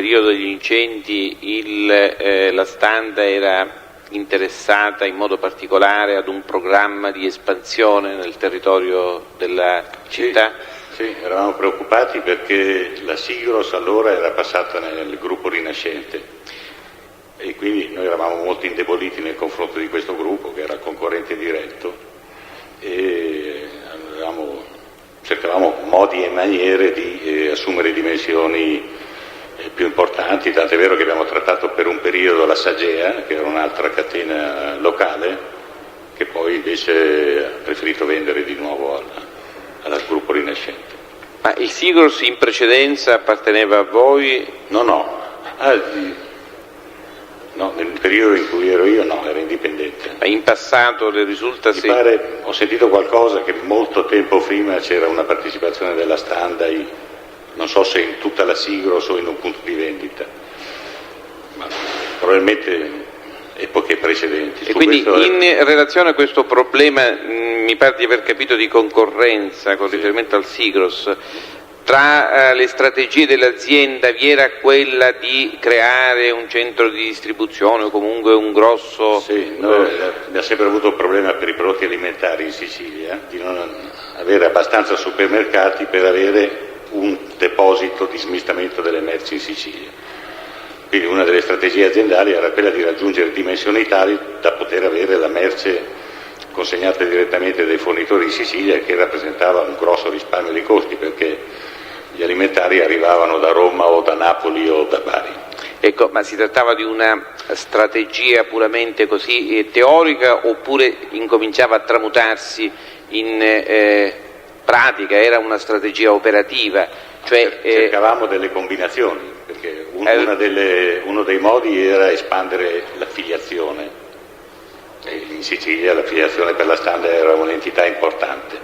periodo degli incendi la Standa era interessata in modo particolare ad un programma di espansione nel territorio della città? Sì, eravamo preoccupati perché la Sigros allora era passata nel gruppo Rinascente e quindi noi eravamo molto indeboliti nel confronto di questo gruppo che era concorrente diretto e cercavamo modi e maniere di assumere dimensioni più importanti, tant'è vero che abbiamo trattato per un periodo la Sagea, che era un'altra catena locale, che poi invece ha preferito vendere di nuovo al gruppo Rinascente. Ma il Sigros in precedenza apparteneva a voi? No, nel periodo in cui ero io no, era indipendente. Ma in passato le risulta Mi pare, ho sentito qualcosa che molto tempo prima c'era una partecipazione della Standa, non so se in tutta la Sigros o in un punto di vendita, ma probabilmente epoche precedenti. E quindi in relazione a questo problema, mi pare di aver capito, di concorrenza con riferimento al Sigros, tra le strategie dell'azienda vi era quella di creare un centro di distribuzione o comunque un grosso... Sì, noi abbiamo sempre avuto un problema per i prodotti alimentari in Sicilia, di non avere abbastanza supermercati per avere un deposito di smistamento delle merci in Sicilia. Quindi una delle strategie aziendali era quella di raggiungere dimensioni tali da poter avere la merce consegnata direttamente dai fornitori in Sicilia, che rappresentava un grosso risparmio di costi perché gli alimentari arrivavano da Roma o da Napoli o da Bari. Ecco, ma si trattava di una strategia puramente così teorica oppure incominciava a tramutarsi in pratica, era una strategia operativa? Cioè, cercavamo delle combinazioni, perché uno dei modi era espandere l'affiliazione. In Sicilia l'affiliazione per la Standa era un'entità importante,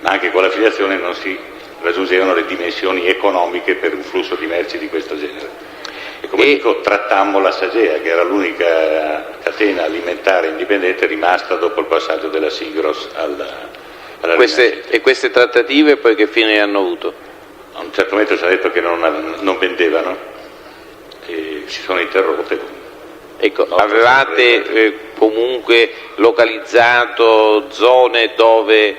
ma anche con l'affiliazione non si raggiungevano le dimensioni economiche per un flusso di merci di questo genere. E come dico, trattammo la Sagea, che era l'unica catena alimentare indipendente rimasta dopo il passaggio della Sigros alla e queste trattative poi che fine hanno avuto? A un certo momento ci ha detto che non vendevano e si sono interrotte. Ecco, avevate comunque localizzato zone dove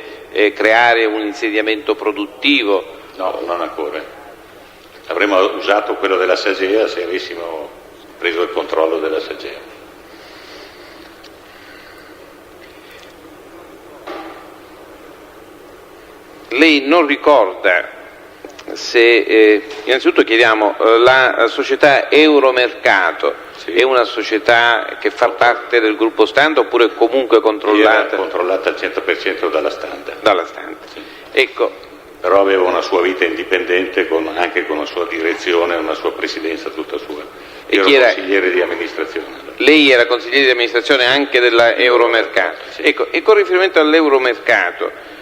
creare un insediamento produttivo? No, non ancora. Avremmo usato quello della Sagea se avessimo preso il controllo della Sagea. Lei non ricorda se, innanzitutto chiediamo, la società Euromercato è una società che fa parte del gruppo Standa oppure comunque controllata? Era controllata al 100% dalla Standa. Dalla Standa. Sì. Ecco. Però aveva una sua vita indipendente anche con una sua direzione, una sua presidenza tutta sua. Io ero consigliere di amministrazione. Lei era consigliere di amministrazione anche della Euromercato. Sì. Ecco, e con riferimento all'Euromercato,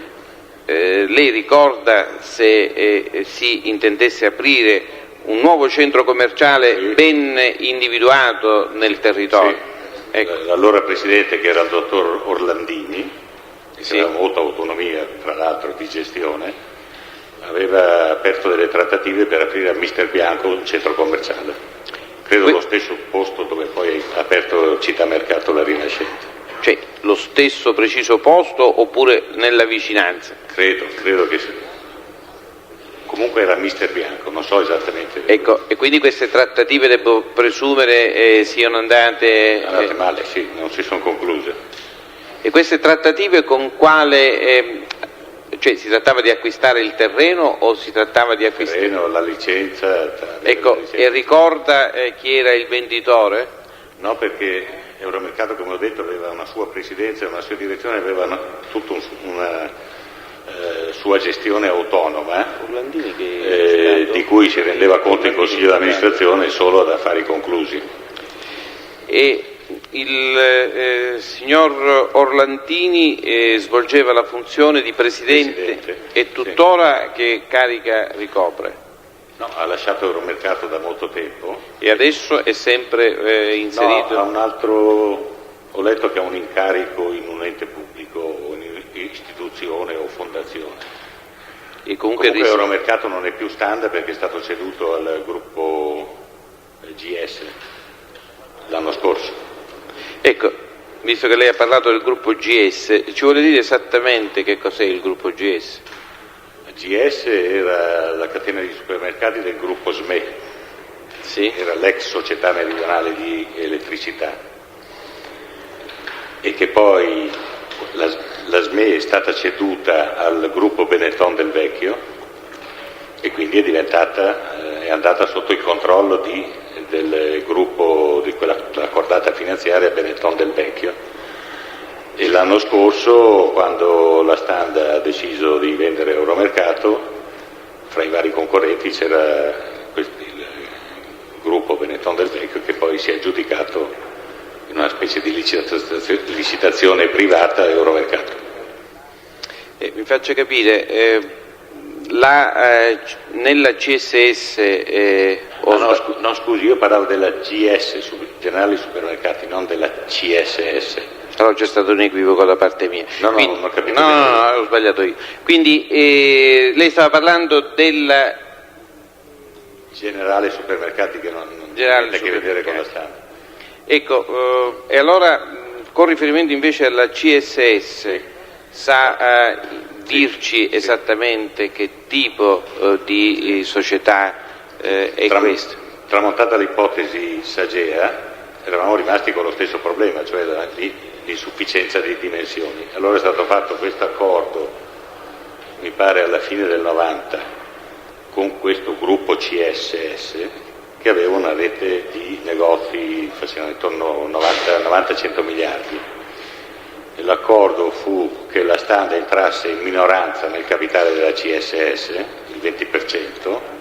lei ricorda se si intendesse aprire un nuovo centro commerciale ben individuato nel territorio? Sì. Ecco. L'allora presidente, che era il dottor Orlandini, che aveva molta autonomia tra l'altro di gestione, aveva aperto delle trattative per aprire a Mister Bianco un centro commerciale, credo lo stesso posto dove poi ha aperto Città Mercato la Rinascente. Cioè lo stesso preciso posto oppure nella vicinanza? Credo che sì. Comunque era Mister Bianco, non so esattamente. Ecco, e quindi queste trattative devo presumere siano andate male, sì, non si sono concluse. E queste trattative con quale, cioè si trattava di acquistare il terreno o si trattava di acquistare? Il terreno, la licenza. Ecco, e ricorda chi era il venditore? No, perché Euromercato, come ho detto, aveva una sua presidenza e una sua direzione, aveva tutta una sua gestione autonoma, di cui si rendeva conto in consiglio di amministrazione solo ad affari conclusi. E il signor Orlandini svolgeva la funzione di presidente e tuttora che carica ricopre? No, ha lasciato Euromercato da molto tempo. E adesso è sempre inserito? No, ha un altro, ho letto che ha un incarico in un ente pubblico o in istituzione o fondazione. E comunque Euromercato non è più Standa perché è stato ceduto al gruppo GS l'anno scorso. Ecco, visto che lei ha parlato del gruppo GS, ci vuole dire esattamente che cos'è il gruppo GS? GS era la catena di supermercati del gruppo SME, Sì. era l'ex società meridionale di elettricità, e che poi la SME è stata ceduta al gruppo Benetton del Vecchio e quindi è andata sotto il controllo del gruppo, di quella cordata finanziaria Benetton del Vecchio. E l'anno scorso, quando la Standa ha deciso di vendere Euromercato, fra i vari concorrenti c'era il gruppo Benetton del Vecchio, che poi si è aggiudicato in una specie di licitazione privata Euromercato. Mi faccio capire, nella CSS... No, scusi, io parlavo della GS, Generali Supermercati, non della CSS. Però c'è stato un equivoco da parte mia. Non ho capito. No, ho sbagliato io. Quindi lei stava parlando del Generale Supermercati, che non ha niente a che vedere con la Standa. Ecco, e allora con riferimento invece alla CSS, sa dirci esattamente che tipo di società è questa? Tramontata l'ipotesi Sagea, eravamo rimasti con lo stesso problema, cioè l'insufficienza di dimensioni. Allora è stato fatto questo accordo, mi pare alla fine del 90, con questo gruppo CSS, che aveva una rete di negozi, facevano intorno a 90-100 miliardi. E l'accordo fu che la Standa entrasse in minoranza nel capitale della CSS, il 20%,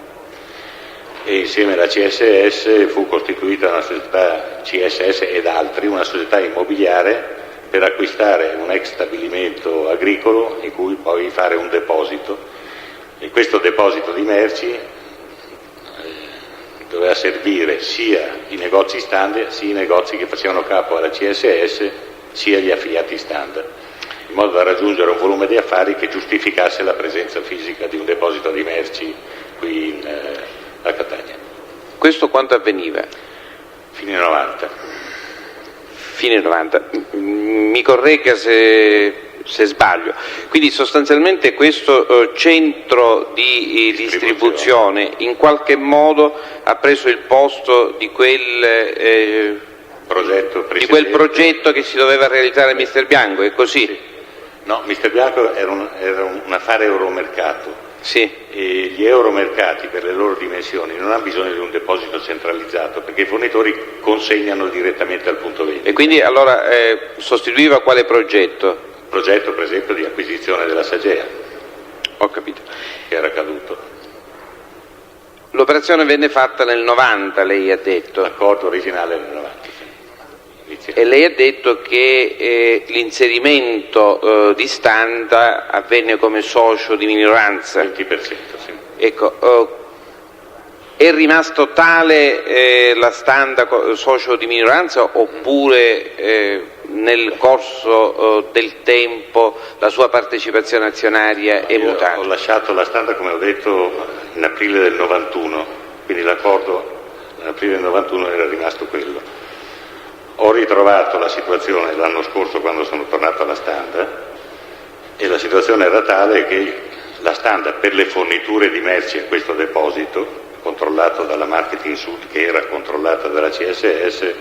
e insieme alla CSS fu costituita una società, CSS ed altri, una società immobiliare per acquistare un ex stabilimento agricolo in cui poi fare un deposito, e questo deposito di merci doveva servire sia i negozi Standa sia i negozi che facevano capo alla CSS sia gli affiliati Standa, in modo da raggiungere un volume di affari che giustificasse la presenza fisica di un deposito di merci qui a Catania. Questo quando avveniva? Fine 90. Fine 90. Mi corregga se sbaglio. Quindi sostanzialmente questo centro di distribuzione in qualche modo ha preso il posto di quel progetto che si doveva realizzare a Mister Bianco, è così? Sì. No, Mister Bianco era un affare Euromercato. Sì. E gli Euromercati, per le loro dimensioni, non hanno bisogno di un deposito centralizzato, perché i fornitori consegnano direttamente al punto vendita. E quindi allora sostituiva quale progetto? Progetto, per esempio, di acquisizione della Sagea. Ho capito. Che era caduto. L'operazione venne fatta nel 90, lei ha detto. L'accordo originale nel 90. E lei ha detto che l'inserimento di Standa avvenne come socio di minoranza. 20%, sì. Ecco, è rimasto tale la Standa socio di minoranza, oppure nel corso del tempo la sua partecipazione azionaria è mutata? Ho lasciato la Standa, come ho detto, in aprile del 91, quindi l'accordo in aprile del 91 era rimasto quello. Ho ritrovato la situazione l'anno scorso quando sono tornato alla Standa, e la situazione era tale che la Standa, per le forniture di merci a questo deposito, controllato dalla Marketing Sud, che era controllata dalla CSS,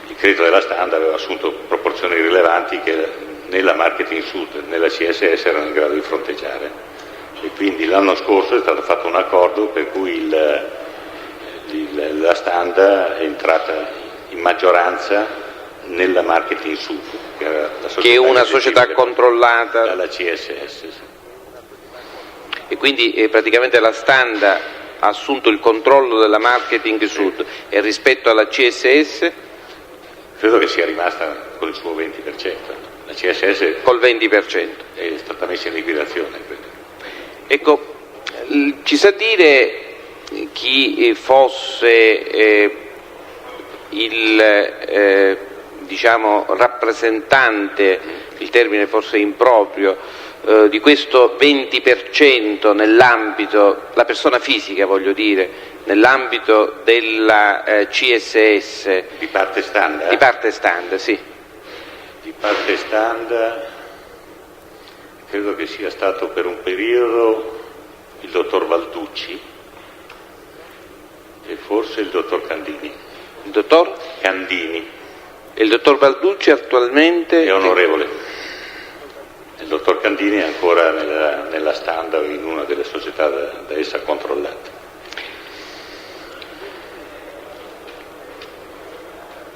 il credito della Standa aveva assunto proporzioni rilevanti che né la Marketing Sud né la CSS erano in grado di fronteggiare. E quindi l'anno scorso è stato fatto un accordo per cui la Standa è entrata in maggioranza nella Marketing Sud, che è una società controllata dalla CSS. Sì. E quindi praticamente la Standa ha assunto il controllo della Marketing Sud, e rispetto alla CSS? Credo che sia rimasta con il suo 20%. La CSS col 20%. È stata messa in liquidazione. Credo. Ecco, ci sa dire chi fosse il diciamo rappresentante, il termine forse improprio, di questo 20% nell'ambito, la persona fisica voglio dire, nell'ambito della CSS. Di parte standard? Di parte standard, sì. Di parte standard credo che sia stato per un periodo il dottor Balducci e forse il dottor Candini. Il dottor? Candini. E il dottor Balducci attualmente? È onorevole. Il dottor Candini è ancora nella standard in una delle società da essa controllate.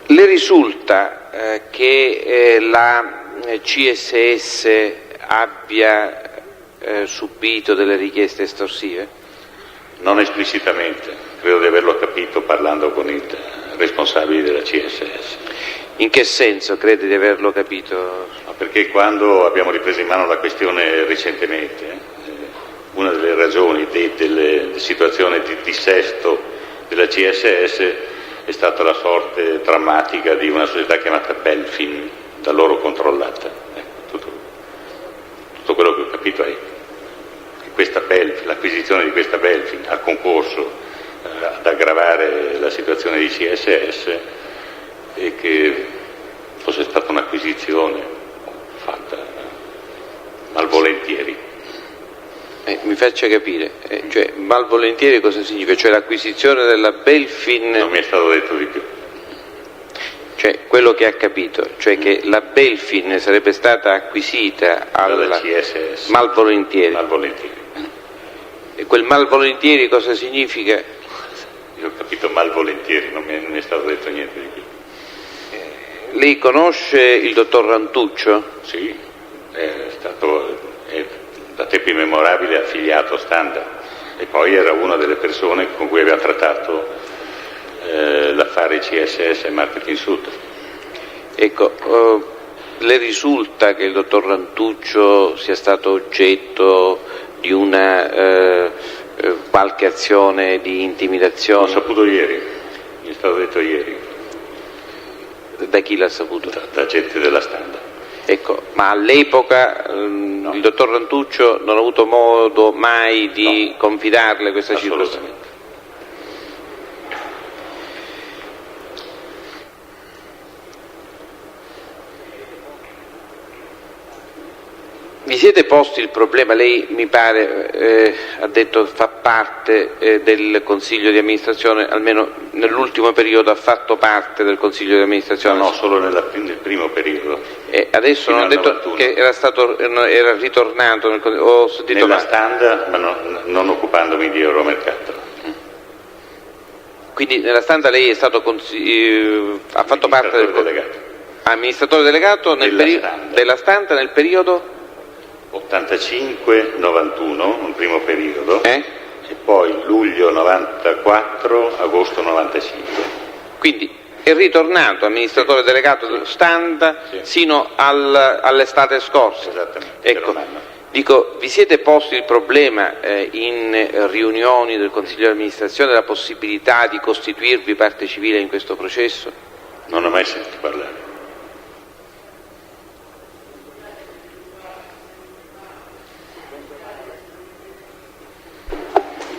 Le risulta che la CSS abbia subito delle richieste estorsive? Non esplicitamente, credo di averlo capito parlando con i responsabili della CSS. In che senso crede di averlo capito? Perché quando abbiamo ripreso in mano la questione recentemente, una delle ragioni delle situazioni di dissesto della CSS è stata la sorte drammatica di una società chiamata Belfin, da loro controllata. Tutto quello che ho capito è che l'acquisizione di questa Belfin ha concorso ad aggravare la situazione di CSS e che fosse stata un'acquisizione fatta malvolentieri. Mi faccia capire, cioè malvolentieri cosa significa? Cioè l'acquisizione della Belfin... Non mi è stato detto di più. Cioè quello che ha capito, cioè che la Belfin sarebbe stata acquisita dalla CSS malvolentieri. Malvolentieri. E quel malvolentieri cosa significa? Io ho capito malvolentieri, non mi è stato detto niente di più. Lei conosce il dottor Rantuccio? Sì, è da tempo immemorabile affiliato Standard e poi era una delle persone con cui abbiamo trattato l'affare CSS e Marketing Sud. Ecco, le risulta che il dottor Rantuccio sia stato oggetto di una qualche azione di intimidazione? L'ho saputo ieri, mi è stato detto ieri. Da chi l'ha saputo? Da gente della Standard. Ecco, ma all'epoca no. Il dottor Rantuccio non ha avuto modo mai di confidarle questa circostanza? Assolutamente. Vi siete posti il problema, lei mi pare ha detto fa parte del Consiglio di amministrazione, almeno nell'ultimo periodo ha fatto parte del Consiglio di amministrazione? No, solo nel primo periodo. Adesso non ha detto 91. Che era ritornato ho sentito nella male. Standard, ma non occupandomi di Euromercato. Quindi nella Standard lei è stato ha fatto parte del delegato. Amministratore delegato della Standard nel periodo 85-91, un primo periodo, e poi luglio 94, agosto 95. Quindi è ritornato amministratore delegato dello Standard sino all'estate scorsa. Esattamente. Ecco, dico, vi siete posti il problema in riunioni del Consiglio di amministrazione della possibilità di costituirvi parte civile in questo processo? Non ho mai sentito parlare.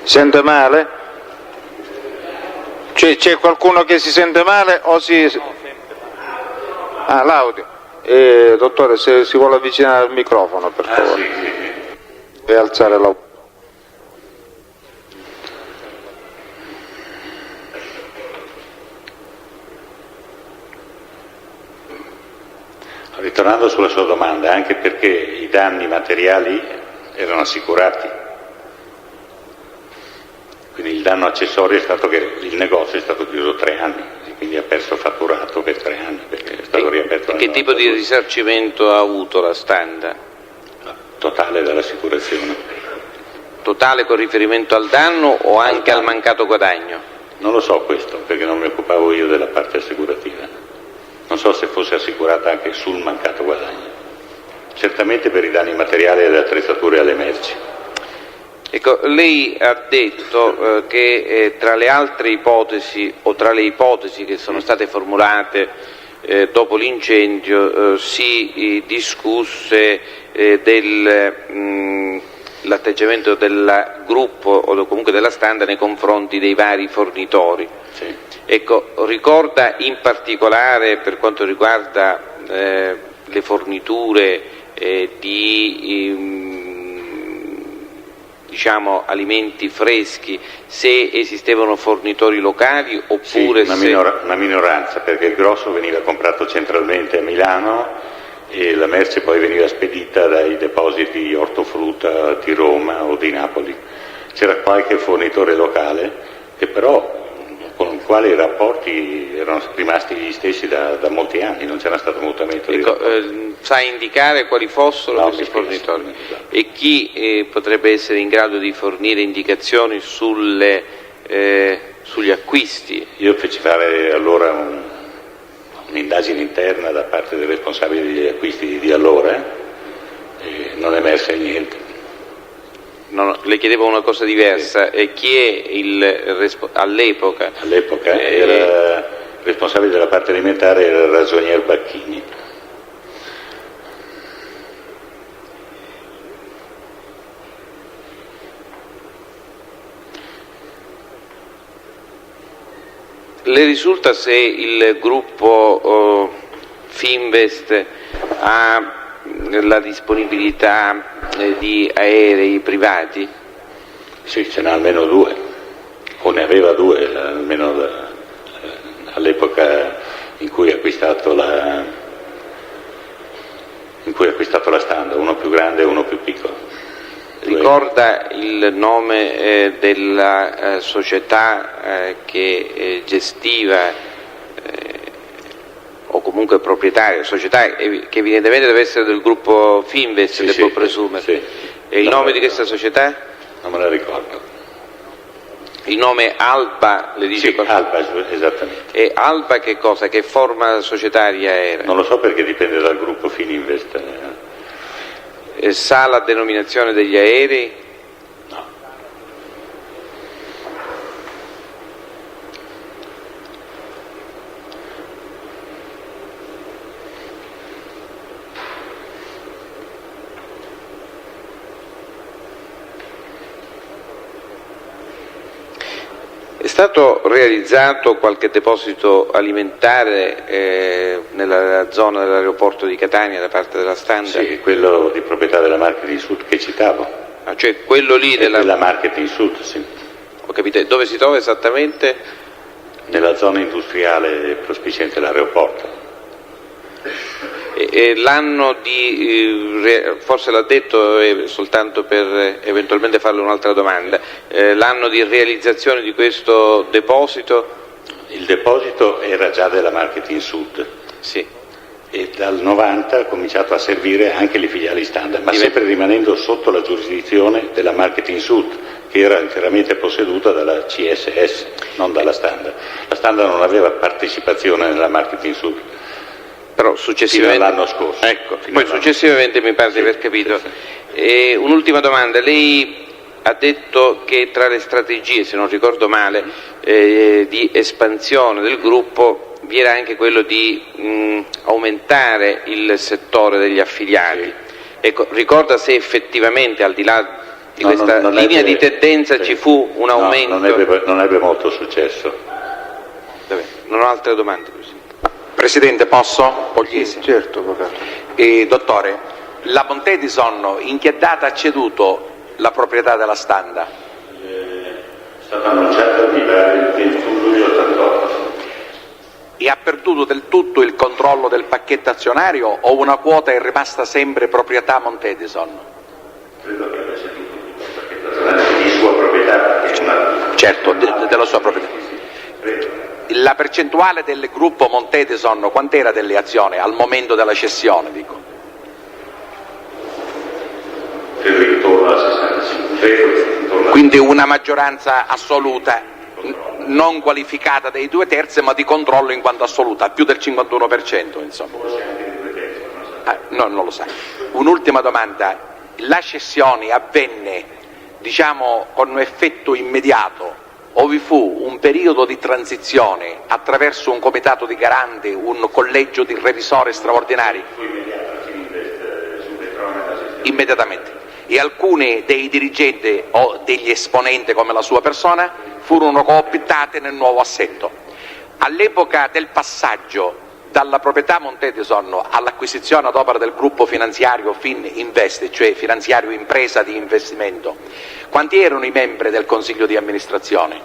Sente male? C'è qualcuno che si sente male o si... Ah, l'audio. Dottore, se si vuole avvicinare al microfono, per favore. Sì. E alzare la... Ritornando sulla sua domanda, anche perché i danni materiali erano assicurati. Quindi il danno accessorio è stato che il negozio è stato chiuso 3 anni e quindi ha perso fatturato per 3 anni perché è stato riaperto. Che tipo di risarcimento ha avuto la Standard? Totale dall'assicurazione. Totale con riferimento al danno o anche al mancato guadagno? Non lo so questo perché non mi occupavo io della parte assicurativa. Non so se fosse assicurata anche sul mancato guadagno. Certamente per i danni materiali alle attrezzature e alle merci. Ecco, lei ha detto che tra le altre ipotesi o tra le ipotesi che sono state formulate dopo l'incendio si discusse l'atteggiamento del gruppo o comunque della Standa nei confronti dei vari fornitori. Sì. Ecco, ricorda in particolare per quanto riguarda le forniture di diciamo alimenti freschi, se esistevano fornitori locali oppure sì, una minoranza, perché il grosso veniva comprato centralmente a Milano e la merce poi veniva spedita dai depositi ortofrutta di Roma o di Napoli. C'era qualche fornitore locale che però con il quale i rapporti erano rimasti gli stessi da molti anni, non c'era stato mutamento di rapporti. Sa indicare quali fossero questi fornitori? E chi potrebbe essere in grado di fornire indicazioni sugli acquisti? Io feci fare allora un'indagine interna da parte dei responsabili degli acquisti di allora e non emerse niente. No, le chiedevo una cosa diversa. Sì. Chi è all'epoca? All'epoca era responsabile della parte alimentare, era il ragionier Bacchini. Le risulta se il gruppo Fininvest ha la disponibilità di aerei privati? Sì, ce n'ha almeno 2, o ne aveva 2 almeno all'epoca in cui ha acquistato la Standa, uno più grande e uno più piccolo. Ricorda il nome della società che gestiva o comunque proprietaria, società che evidentemente deve essere del gruppo Fininvest, sì, devo presumere. Sì. E il nome di questa società? Non me la ricordo. Il nome Alba le dice? Sì, Alba, esattamente. E Alba che cosa? Che forma societaria era? Non lo so perché dipende dal gruppo Fininvest. Sa la denominazione degli aerei? No. È stato realizzato qualche deposito alimentare nella zona dell'aeroporto di Catania da parte della Standa? Sì, quello di proprietà della Marketing Sud che citavo. Ah, cioè quello lì della Marketing Sud, sì. Ho capito. Dove si trova esattamente? Nella zona industriale prospiciente l'aeroporto. E l'anno forse l'ha detto soltanto per eventualmente farle un'altra domanda, l'anno di realizzazione di questo deposito? Il deposito era già della Marketing Sud. Sì. E dal 90 ha cominciato a servire anche le filiali Standard, ma sempre rimanendo sotto la giurisdizione della Marketing Sud, che era interamente posseduta dalla CSS, non dalla Standard. La Standard non aveva partecipazione nella Marketing Sud. Però successivamente, fino all'anno scorso. Ecco, poi successivamente mi pare di aver capito. E un'ultima domanda, lei ha detto che tra le strategie, se non ricordo male, di espansione del gruppo vi era anche quello di aumentare il settore degli affiliati. Sì. Ecco, ricorda se effettivamente al di là di questa linea di tendenza ci fu un aumento? Non ebbe molto successo. Vabbè, non ho altre domande, Presidente. Presidente, posso? Pogliesi. Certo, dottore, la Montedison in che data ha ceduto la proprietà della Standa? È stata annunciata il 21 luglio 88. E ha perduto del tutto il controllo del pacchetto azionario o una quota è rimasta sempre proprietà Montedison? Credo che abbia ceduto il pacchetto azionario di sua proprietà. Certo, della sua proprietà. La percentuale del gruppo Montedison quant'era delle azioni al momento della cessione, dico? Credo intorno al 65%. Quindi una maggioranza assoluta, non qualificata dei 2/3, ma di controllo in quanto assoluta, più del 51%, insomma. No, non lo sa. Un'ultima domanda, la cessione avvenne, diciamo, con un effetto immediato o vi fu un periodo di transizione attraverso un comitato di garanti, un collegio di revisori straordinari? Immediatamente. E alcuni dei dirigenti o degli esponenti come la sua persona furono cooptati nel nuovo assetto. All'epoca del passaggio dalla proprietà Montedison all'acquisizione ad opera del gruppo finanziario Fininvest, cioè finanziario impresa di investimento, quanti erano i membri del consiglio di amministrazione?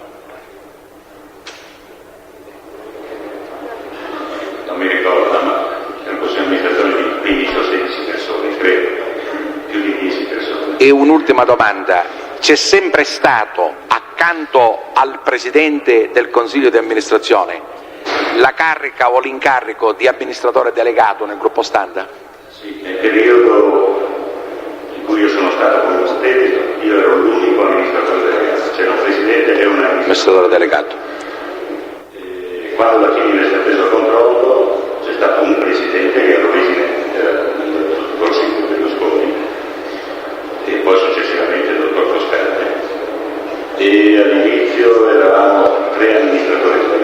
Non mi ricordo, ma è un consiglio di amministrazione di 15 o 16 persone, credo, più di 10 persone. E un'ultima domanda: c'è sempre stato accanto al presidente del consiglio di amministrazione la carica o l'incarico di amministratore delegato nel gruppo Standa? Sì, nel periodo in cui io sono stato come Montedison, io ero l'unico amministratore delegato, c'era un presidente e un amministratore delegato. Quando la Fininvest ha preso il controllo c'è stato un presidente che era il presidente del consiglio Berlusconi e poi successivamente il dottor Toscani, e all'inizio eravamo 3 amministratori delegati.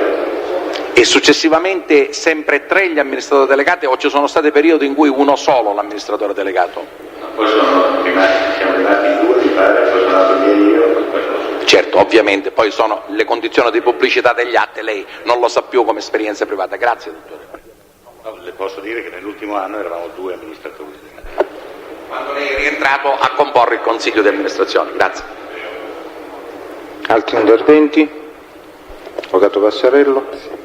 E successivamente sempre 3 gli amministratori delegati, o ci sono stati periodi in cui uno solo l'amministratore delegato? No, poi siamo rimasti 2 mi pare, poi sono andato via io, poi sono solo. Certo, ovviamente, poi sono le condizioni di pubblicità degli atti, lei non lo sa più come esperienza privata. Grazie, dottore. No, le posso dire che nell'ultimo anno eravamo 2 amministratori delegati. Quando lei è rientrato a comporre il consiglio di amministrazione. Grazie. Altri interventi? Avvocato Passarello.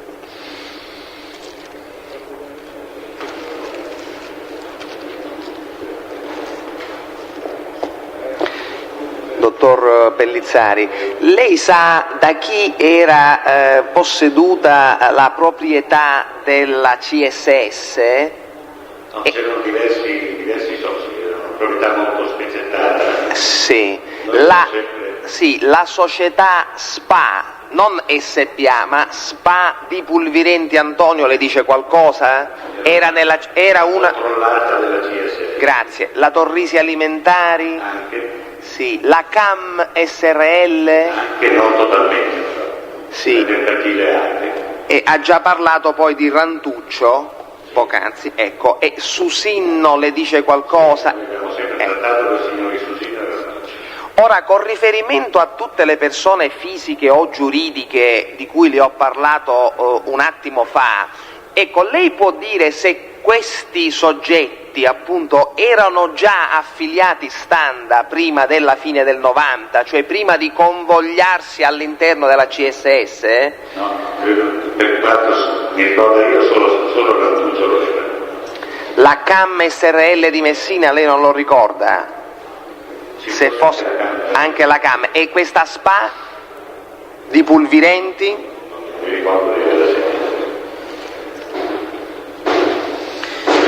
Dottor Pellizzari, lei sa da chi era posseduta la proprietà della CSS? No, c'erano diversi soci, era una proprietà molto spezzettata. Sì, sempre... la società SPA, non SPA, ma SPA di Pulvirenti Antonio, le dice qualcosa? Era una... controllata della CSS. Grazie. La Torrisi Alimentari? Anche. Sì. La CAM SRL? Anche non totalmente. Sì. Tentative anche. E ha già parlato poi di Rantuccio, poc'anzi, ecco, e Susinno le dice qualcosa? Abbiamo sempre trattato con il signor Susinno e Rantuccio. Ora, con riferimento a tutte le persone fisiche o giuridiche di cui le ho parlato un attimo fa, ecco, lei può dire se questi soggetti appunto erano già affiliati Standa prima della fine del 90, cioè prima di convogliarsi all'interno della CSS? No, per quanto mi ricordo io solo Rantuccio lo era. La CAM SRL di Messina lei non lo ricorda? Se fosse anche la CAM. E questa SPA di Pulvirenti? Non mi ricordo di averla sentita.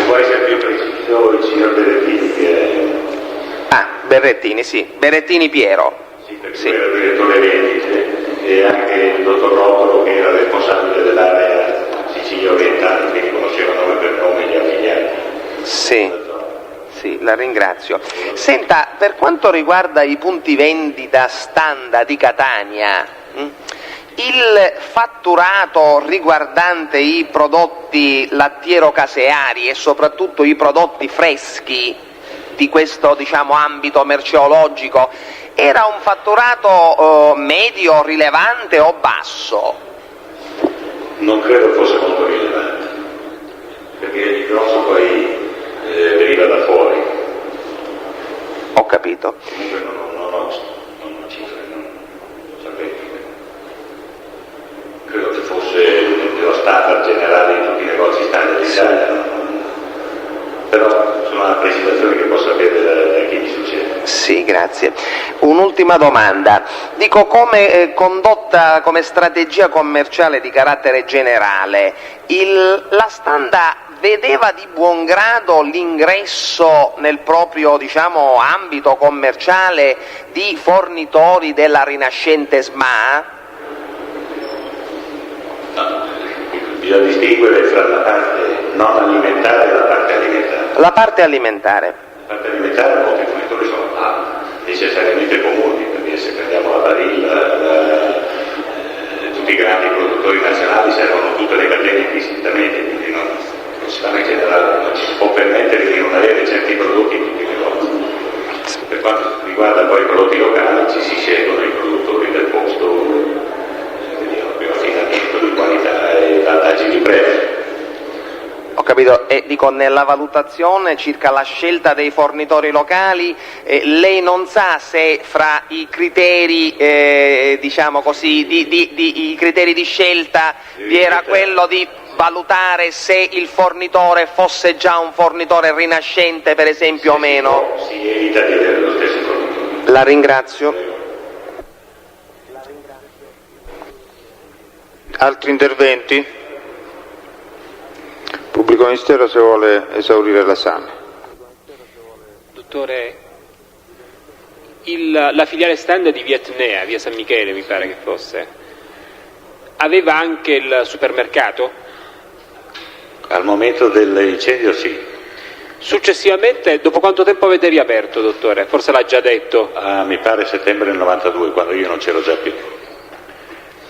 Può essere più preciso il signor Berrettini che è... Berrettini, sì. Berrettini Piero. Sì, perché sì. Era direttore vendite, e anche il dottor Rotolo che era responsabile dell'area Sicilia Orientale, quindi conosceva nome per nome gli affiliati. Sì. Sì, la ringrazio. Senta, per quanto riguarda i punti vendita Standa di Catania, il fatturato riguardante i prodotti lattiero-caseari e soprattutto i prodotti freschi di questo, diciamo, ambito merceologico era un fatturato medio, rilevante o basso? Non credo fosse molto rilevante, perché il grosso poi veniva da fuori. Ho capito. Comunque non ho cifre, non saprei. Credo che fosse lo standard generale di tutti i negozi standard d'Italia, però sono una precisazione che posso avere da chi mi succede. Sì, grazie. Un'ultima domanda. Dico, come condotta, come strategia commerciale di carattere generale, la Standa vedeva di buon grado l'ingresso nel proprio, diciamo, ambito commerciale di fornitori della rinascente SMA? No, bisogna distinguere tra la parte non alimentare e la parte alimentare. La parte alimentare. La parte alimentare molti fornitori sono necessariamente comuni, perché se prendiamo la Barilla, tutti i grandi produttori nazionali, servono tutte le catene indistintamente, quindi non si va in generale, non ci si può permettere di non avere certi prodotti in tutti i negozi. Per quanto riguarda poi i prodotti locali, ci si scelgono i produttori del posto, quindi hanno più affidamento di qualità e vantaggi di prezzo. Ho capito, e dico, nella valutazione circa la scelta dei fornitori locali, lei non sa se fra i criteri, diciamo così, i criteri di scelta vi era quello di valutare se il fornitore fosse già un fornitore rinascente, per esempio, o meno? Si evita di avere lo stesso fornitore. La ringrazio. Altri interventi? Pubblico Ministero, se vuole esaurire l'esame. Dottore, la filiale stand di Vietnea, via San Michele mi pare che fosse, aveva anche il supermercato? Al momento dell'incendio sì. Successivamente, dopo quanto tempo avete riaperto, dottore? Forse l'ha già detto. Mi pare settembre del 92, quando io non c'ero già più.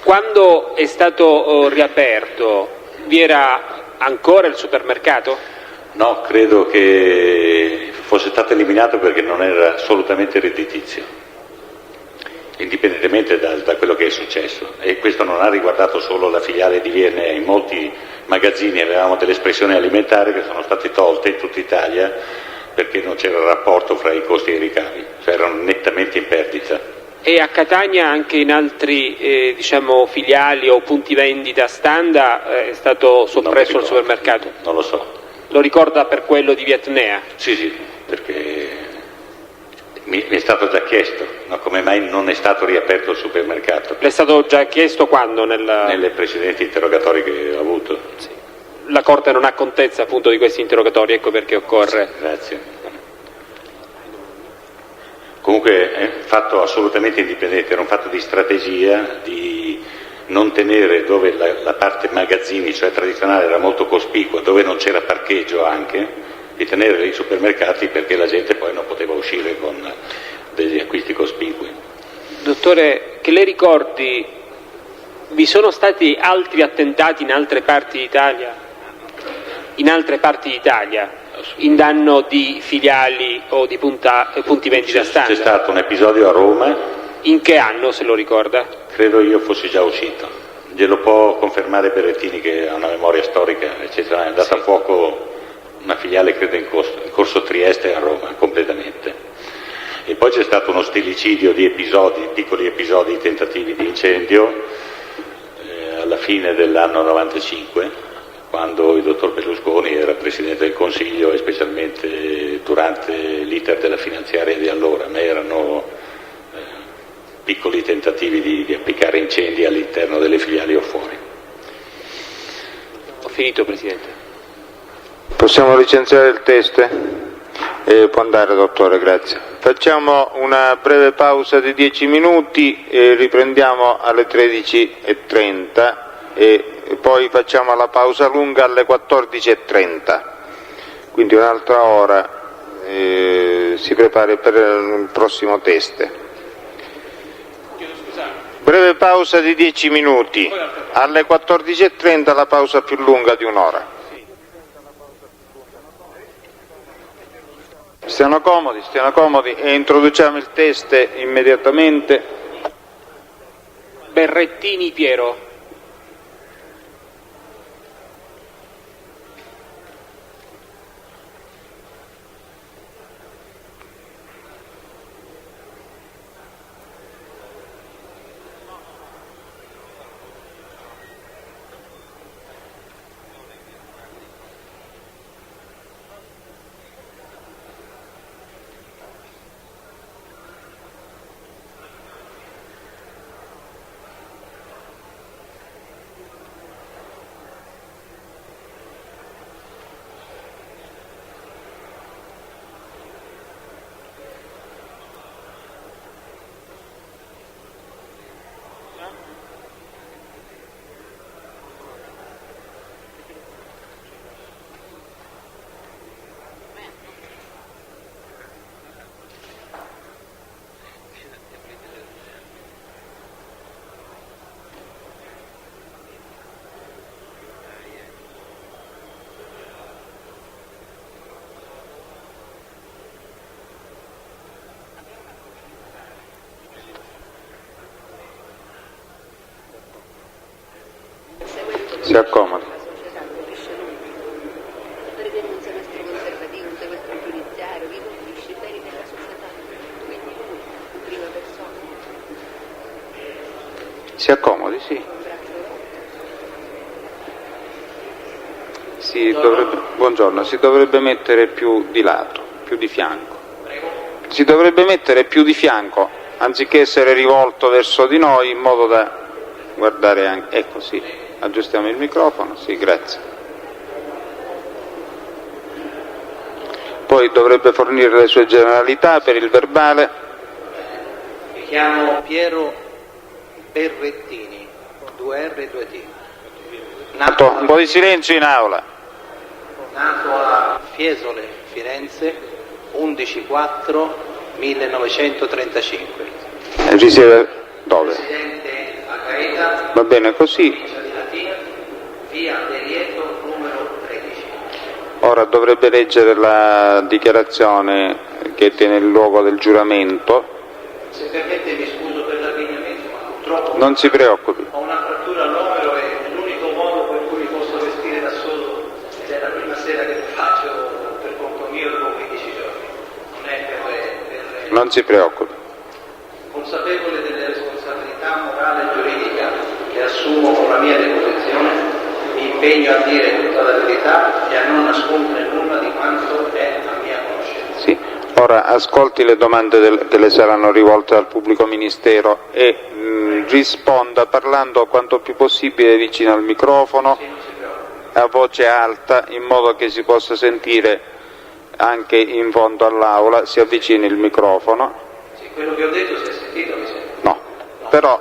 Quando è stato riaperto, vi era ancora il supermercato? No, credo che fosse stato eliminato perché non era assolutamente redditizio, indipendentemente da quello che è successo. E questo non ha riguardato solo la filiale di Vienna, in molti magazzini avevamo delle espressioni alimentari che sono state tolte in tutta Italia perché non c'era rapporto fra i costi e i ricavi, cioè erano nettamente in perdita. E a Catania, anche in altri diciamo filiali o punti vendita Standa, è stato soppresso il supermercato? Non lo so. Lo ricorda per quello di Vietnea? Sì, perché mi è stato già chiesto, no, come mai non è stato riaperto il supermercato. Le è stato già chiesto quando? Nelle precedenti interrogatori che ho avuto. Sì. La Corte non ha contezza appunto di questi interrogatori, ecco perché occorre. Sì, grazie. Comunque è un fatto assolutamente indipendente, era un fatto di strategia, di non tenere dove la parte magazzini, cioè tradizionale, era molto cospicua, dove non c'era parcheggio anche, di tenere i supermercati perché la gente poi non poteva uscire con degli acquisti cospicui. Dottore, che lei ricordi, vi sono stati altri attentati in altre parti d'Italia? In danno di filiali o di punti vendita standard? C'è stato un episodio a Roma. In che anno, se lo ricorda? Credo io fossi già uscito. Glielo può confermare Berrettini, che ha una memoria storica eccezionale. È andata a fuoco una filiale, credo, in corso Trieste a Roma, completamente. E poi c'è stato uno stilicidio di episodi, piccoli episodi, tentativi di incendio alla fine dell'anno 95. Quando il dottor Berlusconi era Presidente del Consiglio e specialmente durante l'iter della finanziaria di allora, ma erano piccoli tentativi di applicare incendi all'interno delle filiali o fuori. Ho finito, Presidente. Possiamo licenziare il test? Può andare, dottore, grazie. Facciamo una breve pausa di 10 minuti e riprendiamo alle 13:30 e poi facciamo la pausa lunga alle 14:30, quindi un'altra ora. Si prepari per il prossimo test. Breve pausa di 10 minuti, alle 14:30 la pausa più lunga di un'ora. Stiano comodi e introduciamo il test immediatamente. Berrettini Piero. Si accomodi. La società colpisce molto. Prevede un semestre conservativo, un semestre giudiziario, che colpisce i beni della società. Quindi lui, in prima persona, Si accomodi, sì. con un braccio rotto. Buongiorno, si dovrebbe mettere più di lato, più di fianco. Si dovrebbe mettere più di fianco, anziché essere rivolto verso di noi, in modo da guardare anche. Ecco, sì, aggiustiamo il microfono, sì, grazie. Poi dovrebbe fornire le sue generalità per il verbale. Mi chiamo Piero Berrettini, 2R e 2T. Un po' di silenzio in aula. Nato a Fiesole, Firenze, 11/4/1935. Risiede dove? Residente a Gaeta, Va bene così. provincia di Latina, via Derieto, numero 13. Ora dovrebbe leggere la dichiarazione che tiene il luogo del giuramento. Se permette mi scuso per l'abbigliamento, ma purtroppo Non si preoccupi. ho una frattura all'omero e è l'unico modo per cui mi posso vestire da solo ed è la prima sera che lo faccio per conto mio dopo 15 giorni. Non è per Non si preoccupi. consapevole delle responsabilità morale e giuridica che assumo con la mia deposizione, mi impegno a dire tutta la verità e a non nascondere nulla di quanto è a mia conoscenza. Sì. Ora ascolti le domande che le saranno rivolte dal pubblico ministero e risponda parlando quanto più possibile vicino al microfono, a voce alta, in modo che si possa sentire anche in fondo all'aula. Si avvicini il microfono. Sì, quello che ho detto si è sentito, mi sembra. No, però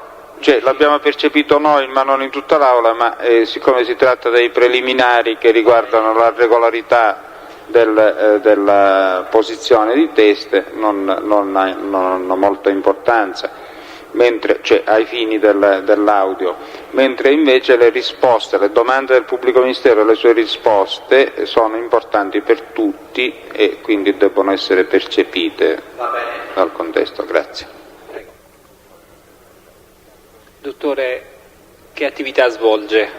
l'abbiamo percepito noi, ma non in tutta l'aula, ma siccome si tratta dei preliminari che riguardano la regolarità della posizione di teste, non hanno molta importanza, ai fini dell'audio, mentre invece le risposte, le domande del pubblico ministero e le sue risposte sono importanti per tutti e quindi debbono essere percepite dal contesto. Grazie. Dottore, che attività svolge?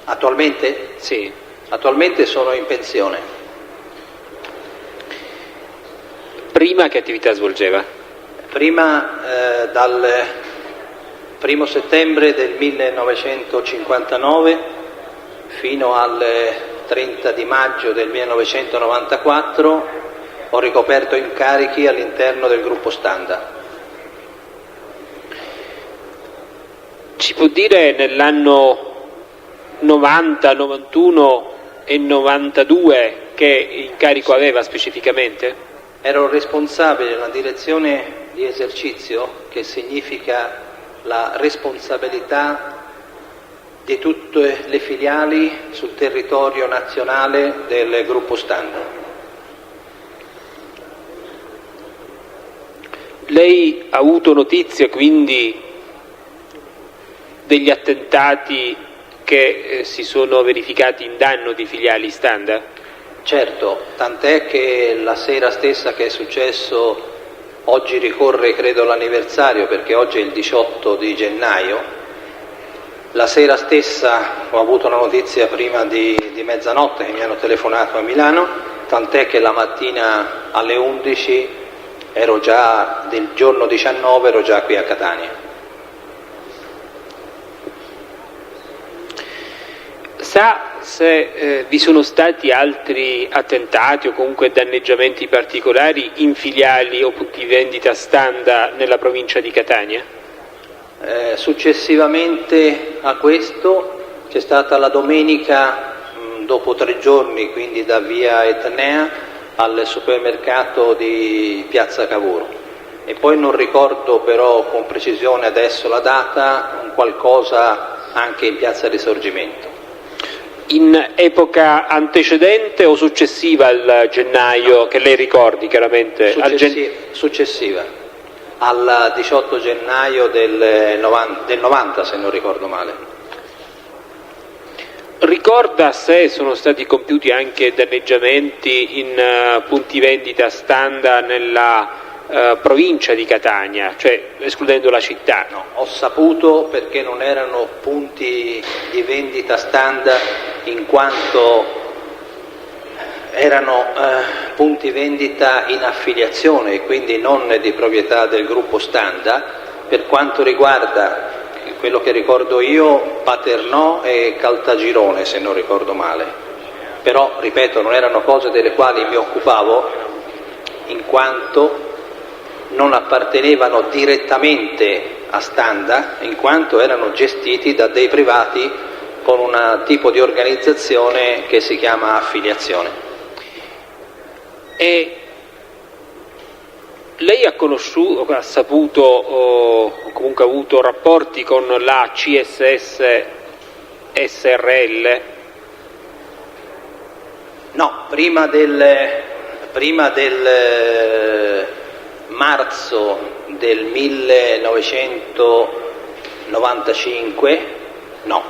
Attualmente? Sì. Attualmente sono in pensione. Prima che attività svolgeva? Prima dal 1 settembre del 1959 fino al 30 di maggio del 1994 ho ricoperto incarichi all'interno del gruppo Standa. Ci può dire nell'anno 90, 91 e 92 che incarico aveva specificamente? Ero responsabile della direzione di esercizio, che significa la responsabilità di tutte le filiali sul territorio nazionale del gruppo Standa. Lei ha avuto notizia quindi degli attentati che si sono verificati in danno di filiali Standa? Certo, tant'è che la sera stessa che è successo, oggi ricorre credo l'anniversario perché oggi è il 18 di gennaio, la sera stessa ho avuto una notizia prima di mezzanotte che mi hanno telefonato a Milano, tant'è che la mattina alle 11 ero già, del giorno 19 ero già qui a Catania. Sa se vi sono stati altri attentati o comunque danneggiamenti particolari in filiali o punti vendita Standa nella provincia di Catania? Successivamente a questo c'è stata la domenica, dopo 3 giorni, quindi da via Etnea al supermercato di Piazza Cavour. E poi non ricordo però con precisione adesso la data, un qualcosa anche in Piazza Risorgimento. In epoca antecedente o successiva al gennaio, che lei ricordi chiaramente? Successiva, al 18 gennaio del 90 se non ricordo male. Ricorda se sono stati compiuti anche danneggiamenti in punti vendita Standa nella provincia di Catania, cioè escludendo la città. No, ho saputo perché non erano punti di vendita standard in quanto erano punti vendita in affiliazione e quindi non di proprietà del gruppo Standa. Per quanto riguarda quello che ricordo io, Paternò e Caltagirone, se non ricordo male, però ripeto non erano cose delle quali mi occupavo in quanto non appartenevano direttamente a Standa, in quanto erano gestiti da dei privati con un tipo di organizzazione che si chiama affiliazione. E lei ha conosciuto, ha saputo o comunque ha avuto rapporti con la CSS SRL? No, prima del marzo del 1995 no,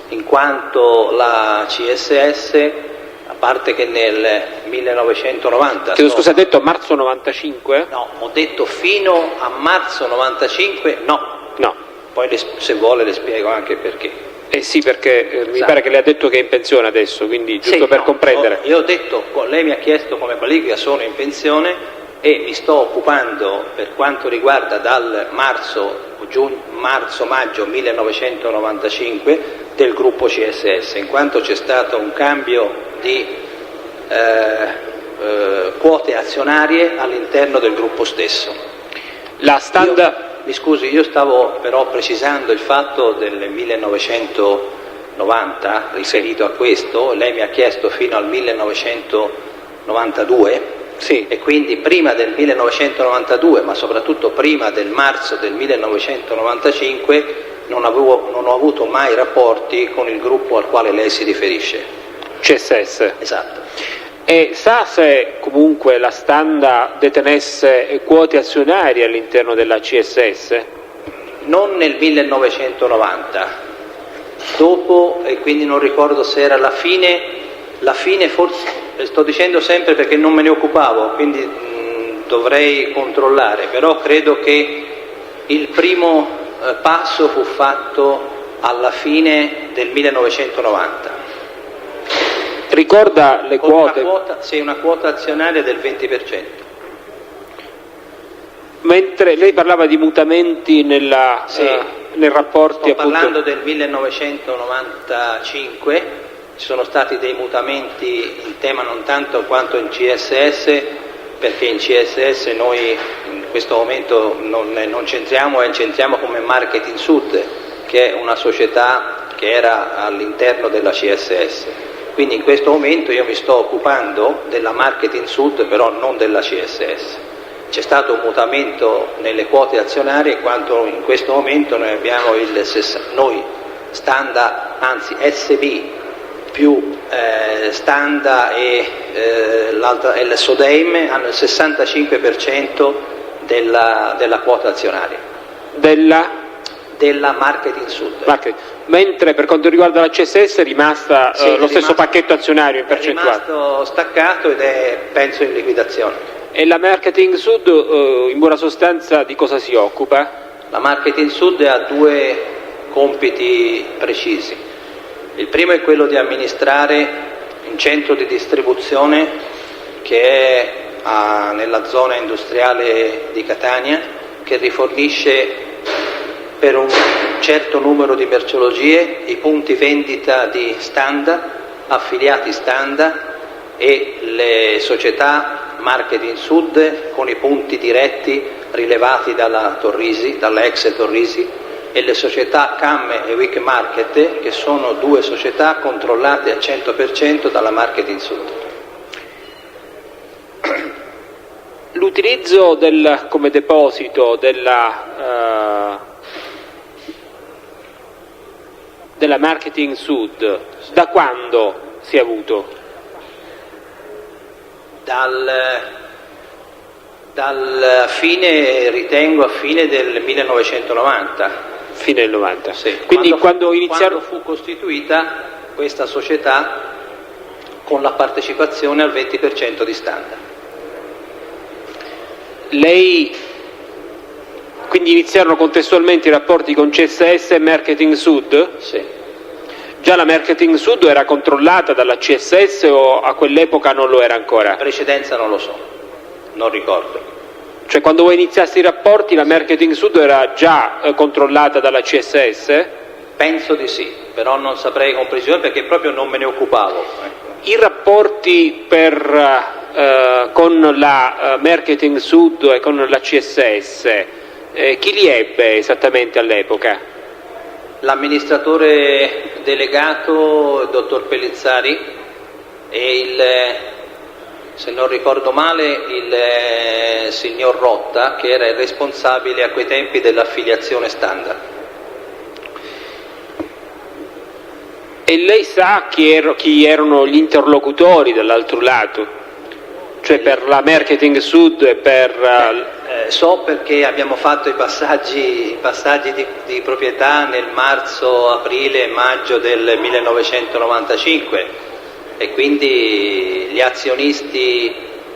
in quanto la CSS, a parte che nel 1990... Scusa, ha detto marzo 95? No, ho detto fino a marzo 95 no. No. Poi se vuole le spiego anche perché. Sì, perché mi pare che lei ha detto che è in pensione adesso, quindi giusto Sì, per no, comprendere. Io ho detto, lei mi ha chiesto come qualifica, sono in pensione e mi sto occupando per quanto riguarda dal marzo-maggio 1995 del gruppo CSS, in quanto c'è stato un cambio di quote azionarie all'interno del gruppo stesso. La Standa... Mi scusi, io stavo però precisando il fatto del 1990 riferito a questo, lei mi ha chiesto fino al 1992, sì. E quindi prima del 1992, ma soprattutto prima del marzo del 1995, non ho avuto mai rapporti con il gruppo al quale lei si riferisce. CSS. Esatto. E sa se comunque la Standa detenesse quote azionarie all'interno della CSS? Non nel 1990, dopo, e quindi non ricordo se era la fine forse, sto dicendo sempre perché non me ne occupavo, quindi dovrei controllare, però credo che il primo passo fu fatto alla fine del 1990. Ricorda le quote? Una quota azionaria del 20%. Mentre lei parlava di mutamenti nel rapporto... Sto parlando del 1995, ci sono stati dei mutamenti in tema non tanto quanto in CSS, perché in CSS noi in questo momento non c'entriamo e c'entriamo come Marketing Sud, che è una società che era all'interno della CSS. Quindi in questo momento io mi sto occupando della Marketing Sud, però non della CSS. C'è stato un mutamento nelle quote azionarie, quanto in questo momento noi abbiamo Standa, anzi SB più Standa e il Sodeim hanno il 65% della quota azionaria. Della Marketing Sud. Mentre per quanto riguarda la CSS è rimasta lo stesso pacchetto azionario in percentuale. È rimasto staccato ed è penso in liquidazione. E la Marketing Sud in buona sostanza di cosa si occupa? La Marketing Sud ha due compiti precisi. Il primo è quello di amministrare un centro di distribuzione che è nella zona industriale di Catania, che rifornisce per un certo numero di merceologie i punti vendita di Standa, affiliati Standa e le società Marketing Sud con i punti diretti rilevati dalla Torrisi, dalla ex Torrisi, e le società Camme e Week Market, che sono due società controllate al 100% dalla Marketing Sud. L'utilizzo come deposito della Marketing Sud, da quando si è avuto? Dal fine, ritengo, a fine del 1990. Fine del 90. Sì. Quindi quando fu costituita questa società con la partecipazione al 20% di Standa. quindi iniziarono contestualmente i rapporti con CSS e Marketing Sud? Sì. Già la Marketing Sud era controllata dalla CSS o a quell'epoca non lo era ancora? In precedenza non lo so, non ricordo. Cioè quando voi iniziaste i rapporti la Marketing Sud era già controllata dalla CSS? Penso di sì, però non saprei con precisione perché proprio non me ne occupavo. I rapporti con la Marketing Sud e con la CSS, chi li ebbe esattamente all'epoca? L'amministratore delegato, il dottor Pellizzari, e se non ricordo male, il signor Rotta, che era il responsabile a quei tempi dell'affiliazione standard. E lei sa chi erano gli interlocutori dall'altro lato? Cioè per la Marketing Sud e per... So perché abbiamo fatto i passaggi di proprietà nel marzo, aprile e maggio del 1995 e quindi gli azionisti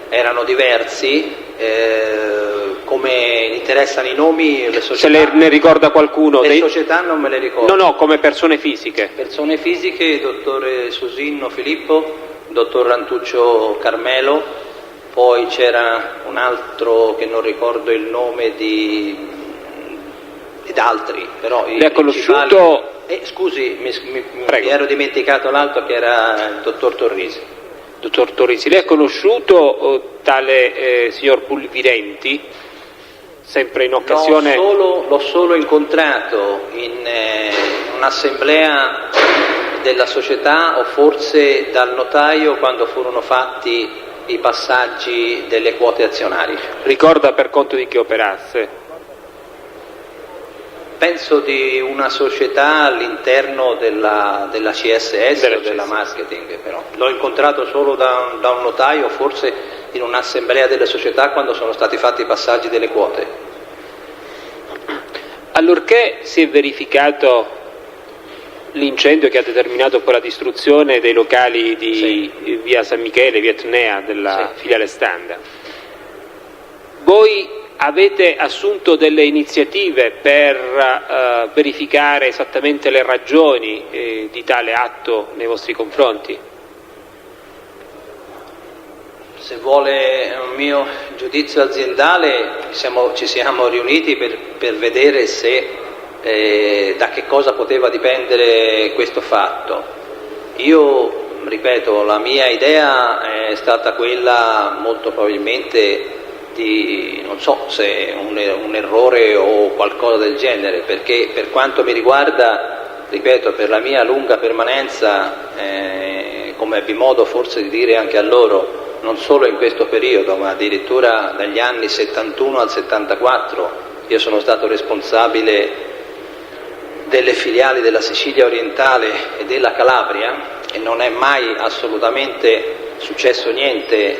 erano diversi, come interessano i nomi, le società... Se ne ricorda qualcuno? Le società non me le ricordo. No, come persone fisiche. Persone fisiche, il dottore Susinno Filippo, il dottor Rantuccio Carmelo, poi c'era un altro che non ricordo il nome ed altri, però Lei ha conosciuto... scusi, mi ero dimenticato l'altro che era il dottor Torrisi. Dottor Torrisi, lei ha conosciuto tale signor Pulvirenti? Sempre in occasione... L'ho solo incontrato in un'assemblea della società o forse dal notaio quando furono fatti i passaggi delle quote azionarie. Ricorda per conto di chi operasse? Penso di una società all'interno della CSS o della marketing, però l'ho incontrato solo da un notaio, forse in un'assemblea delle società quando sono stati fatti i passaggi delle quote. Allorché si è verificato l'incendio che ha determinato poi la distruzione dei locali di via San Michele, via Etnea della filiale Standard, voi avete assunto delle iniziative per verificare esattamente le ragioni di tale atto nei vostri confronti? Se vuole un mio giudizio aziendale, ci siamo riuniti per vedere se da che cosa poteva dipendere questo fatto. Io, ripeto, la mia idea è stata quella molto probabilmente di, non so se un errore o qualcosa del genere, perché per quanto mi riguarda, ripeto, per la mia lunga permanenza, come ebbi modo forse di dire anche a loro, non solo in questo periodo, ma addirittura dagli anni 71 al 74, io sono stato responsabile delle filiali della Sicilia orientale e della Calabria e non è mai assolutamente successo niente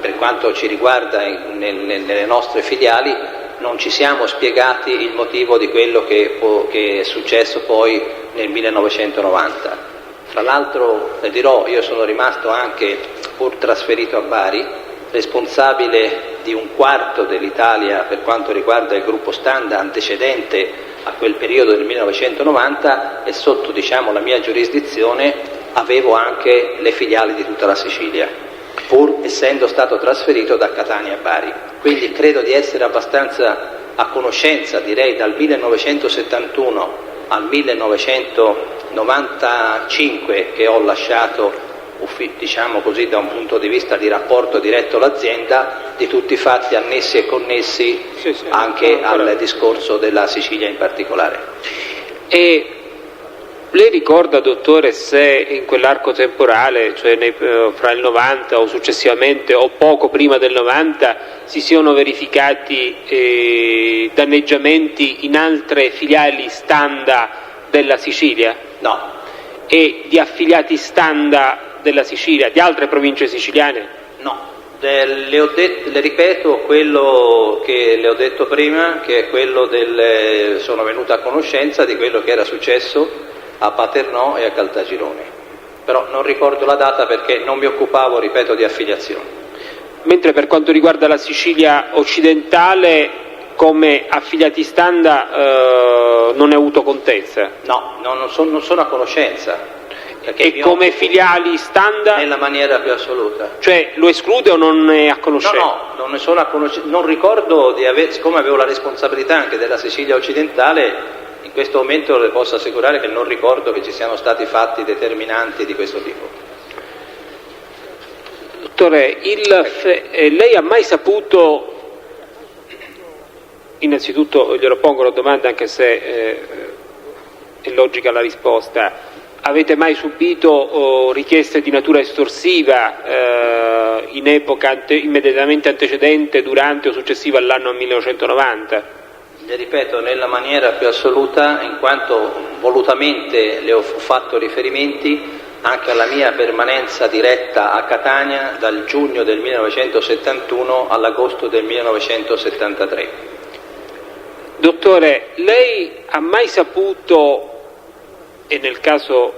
per quanto ci riguarda nelle nostre filiali, non ci siamo spiegati il motivo di quello che è successo poi nel 1990. Tra l'altro, le dirò, io sono rimasto anche, pur trasferito a Bari, responsabile di un quarto dell'Italia per quanto riguarda il gruppo Standard antecedente a quel periodo del 1990 e sotto, la mia giurisdizione avevo anche le filiali di tutta la Sicilia, pur essendo stato trasferito da Catania a Bari. Quindi credo di essere abbastanza a conoscenza, direi dal 1971 al 1995 che ho lasciato, così, da un punto di vista di rapporto diretto all'azienda, di tutti i fatti annessi e connessi anche al discorso della Sicilia in particolare. E lei ricorda, dottore, se in quell'arco temporale, cioè fra il 90 o successivamente o poco prima del 90, si siano verificati danneggiamenti in altre filiali Standard della Sicilia? No. E di affiliati Standard della Sicilia, di altre province siciliane? No. Le ripeto quello che le ho detto prima, che è quello sono venuto a conoscenza di quello che era successo a Paternò e a Caltagirone, però non ricordo la data perché non mi occupavo, ripeto, di affiliazione. mentre per quanto riguarda la Sicilia occidentale, come affiliati Standa non ne ha avuto contezza? No, non sono a conoscenza. E come filiali Standa? Nella maniera più assoluta. Cioè lo esclude o non è a conoscenza? No, non ne sono a conoscenza. Non ricordo di aver, siccome avevo la responsabilità anche della Sicilia occidentale, in questo momento le posso assicurare che non ricordo che ci siano stati fatti determinanti di questo tipo. Dottore, lei ha mai saputo, innanzitutto glielo pongo la domanda anche se è logica la risposta, avete mai subito richieste di natura estorsiva in epoca immediatamente antecedente, durante o successiva all'anno 1990? Le ripeto, nella maniera più assoluta, in quanto volutamente le ho fatto riferimenti anche alla mia permanenza diretta a Catania dal giugno del 1971 all'agosto del 1973. Dottore, lei ha mai saputo, e nel caso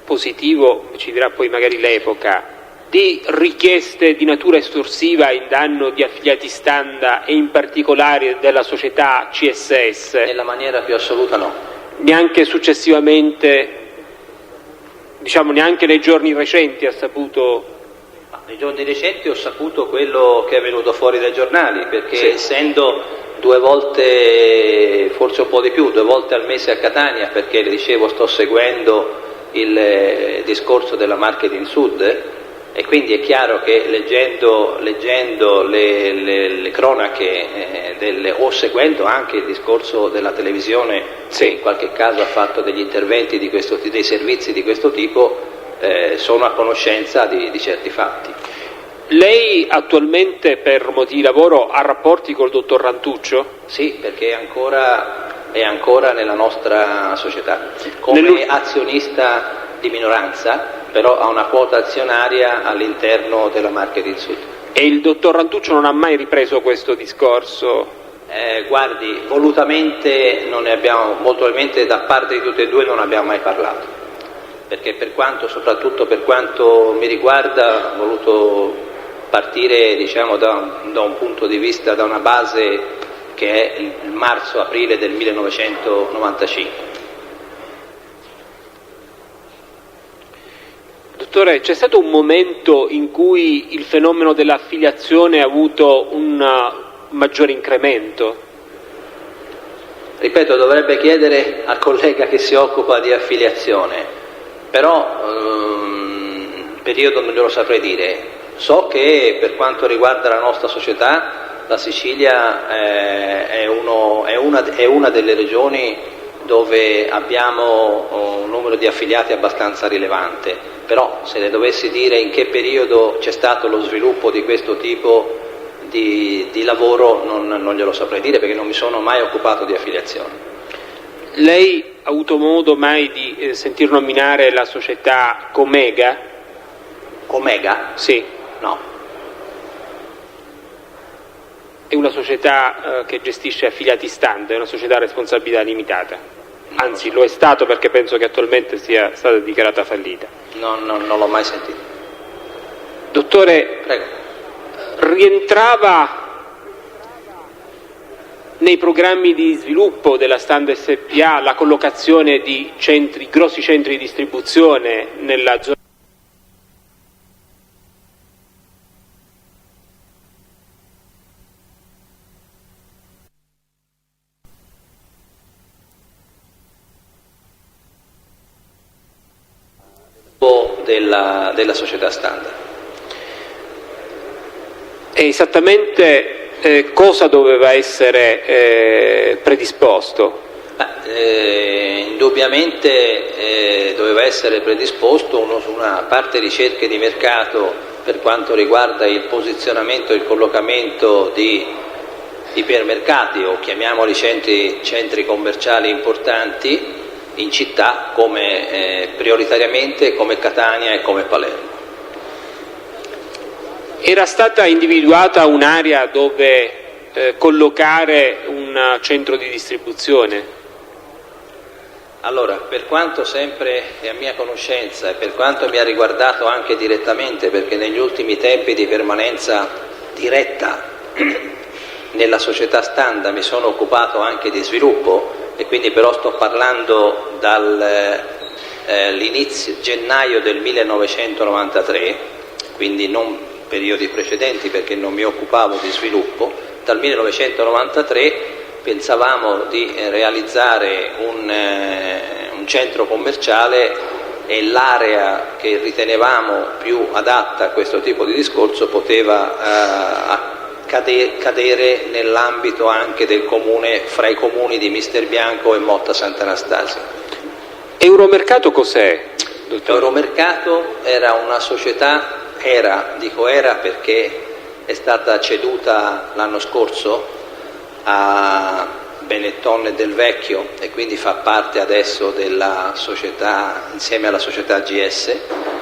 positivo ci dirà poi magari l'epoca, di richieste di natura estorsiva in danno di affiliati Standa e in particolare della società CSS? Nella maniera più assoluta no. Neanche successivamente, diciamo neanche nei giorni recenti ha saputo? Nei giorni recenti ho saputo quello che è venuto fuori dai giornali, perché sì, essendo 2 volte, forse un po' di più, 2 volte al mese a Catania, perché le dicevo sto seguendo il discorso della Marketing Sud, e quindi è chiaro che leggendo le cronache o seguendo anche il discorso della televisione, sì, che in qualche caso ha fatto degli interventi di dei servizi di questo tipo, sono a conoscenza di certi fatti. Lei attualmente per motivi di lavoro ha rapporti col dottor Rantuccio? Sì, perché è ancora nella nostra società come azionista di minoranza, però ha una quota azionaria all'interno della Marketing Sud. E il dottor Rantuccio non ha mai ripreso questo discorso? Guardi, volutamente non ne abbiamo, molto probabilmente da parte di tutti e due non abbiamo mai parlato, perché soprattutto per quanto mi riguarda, ho voluto partire, diciamo, da un punto di vista, da una base che è il marzo-aprile del 1995. Dottore, c'è stato un momento in cui il fenomeno dell'affiliazione ha avuto un maggiore incremento? Ripeto, dovrebbe chiedere al collega che si occupa di affiliazione, però il periodo non glielo saprei dire. So che per quanto riguarda la nostra società, la Sicilia è una delle regioni dove abbiamo un numero di affiliati abbastanza rilevante, però se le dovessi dire in che periodo c'è stato lo sviluppo di questo tipo di lavoro non glielo saprei dire, perché non mi sono mai occupato di affiliazione. Lei ha avuto modo mai di sentir nominare la società Comega? Comega? Sì. No. È una società che gestisce affiliati Standa, è una società a responsabilità limitata. Anzi, lo è stato, perché penso che attualmente sia stata dichiarata fallita. Non l'ho mai sentito. Dottore, prego. Rientrava nei programmi di sviluppo della Standa SpA la collocazione di grossi centri di distribuzione nella zona della società Standa? E esattamente cosa doveva essere predisposto? Indubbiamente doveva essere predisposto una parte ricerche di mercato per quanto riguarda il posizionamento e il collocamento di ipermercati, o chiamiamoli centri commerciali importanti in città come prioritariamente come Catania e come Palermo. Era stata individuata un'area dove collocare un centro di distribuzione? Allora, per quanto sempre è a mia conoscenza e per quanto mi ha riguardato anche direttamente, perché negli ultimi tempi di permanenza diretta nella società Standa mi sono occupato anche di sviluppo, e quindi però sto parlando dall'inizio gennaio del 1993, quindi non periodi precedenti perché non mi occupavo di sviluppo. Dal 1993 pensavamo di realizzare un centro commerciale, e l'area che ritenevamo più adatta a questo tipo di discorso poteva cadere nell'ambito anche del comune, fra i comuni di Misterbianco e Motta Sant'Anastasia. Euromercato cos'è, dottore? Euromercato era una società, dico era perché è stata ceduta l'anno scorso a Benetton e Del Vecchio, e quindi fa parte adesso della società insieme alla società GS.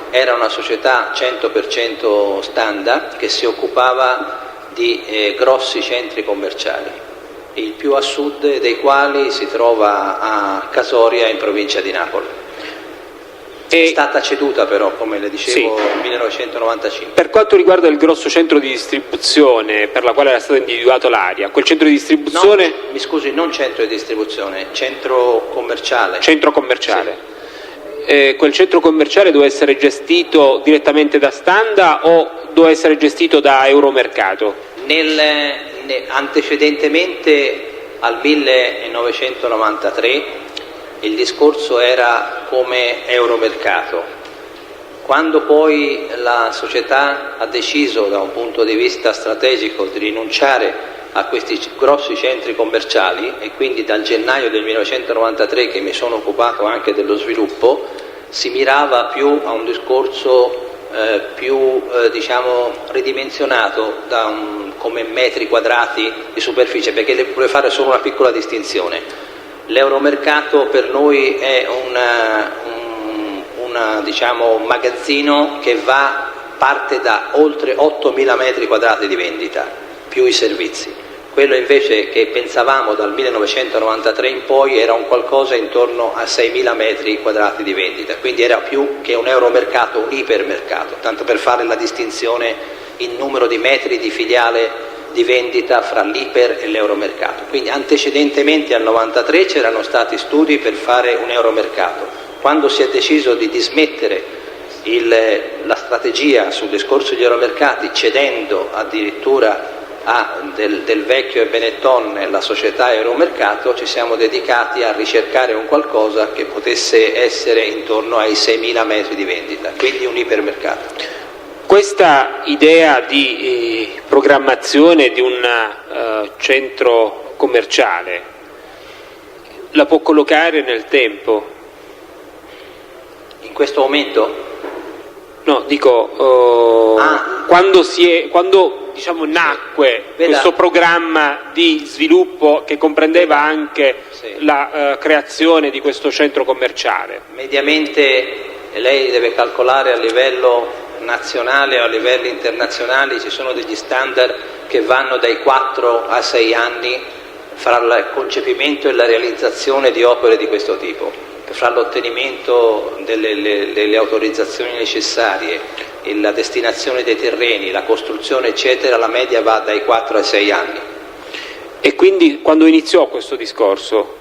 Era una società 100% standard che si occupava di grossi centri commerciali, il più a sud dei quali si trova a Casoria in provincia di Napoli. È stata ceduta però, come le dicevo, nel 1995. Per quanto riguarda il grosso centro di distribuzione per la quale era stata individuata l'area, quel centro di distribuzione... No, mi scusi, non centro di distribuzione, centro commerciale. Centro commerciale. Sì. Quel centro commerciale doveva essere gestito direttamente da Standa o doveva essere gestito da Euromercato? Antecedentemente al 1993 il discorso era come Euromercato. Quando poi la società ha deciso da un punto di vista strategico di rinunciare a questi grossi centri commerciali, e quindi dal gennaio del 1993 che mi sono occupato anche dello sviluppo, si mirava più a un discorso diciamo ridimensionato come metri quadrati di superficie, perché le vuole fare solo una piccola distinzione. L'Euromercato per noi è diciamo, un magazzino che parte da oltre 8.000 metri quadrati di vendita, più i servizi. Quello invece che pensavamo dal 1993 in poi era un qualcosa intorno a 6.000 metri quadrati di vendita, quindi era più che un Euromercato, un ipermercato, tanto per fare la distinzione in numero di metri di filiale di vendita fra l'iper e l'Euromercato. Quindi antecedentemente al 93 c'erano stati studi per fare un Euromercato. Quando si è deciso di dismettere la strategia sul discorso degli Euromercati, cedendo addirittura a Del Vecchio e Benetton la società Euromercato, ci siamo dedicati a ricercare un qualcosa che potesse essere intorno ai 6.000 metri di vendita, quindi un ipermercato. Questa idea di programmazione di un centro commerciale la può collocare nel tempo? In questo momento? No, dico quando diciamo nacque questo programma di sviluppo che comprendeva anche la creazione di questo centro commerciale. Mediamente lei deve calcolare a livello nazionale o a livelli internazionali, ci sono degli standard che vanno dai 4 a 6 anni fra il concepimento e la realizzazione di opere di questo tipo, fra l'ottenimento delle autorizzazioni necessarie, la destinazione dei terreni, la costruzione eccetera, la media va dai 4 ai 6 anni. E quindi quando iniziò questo discorso?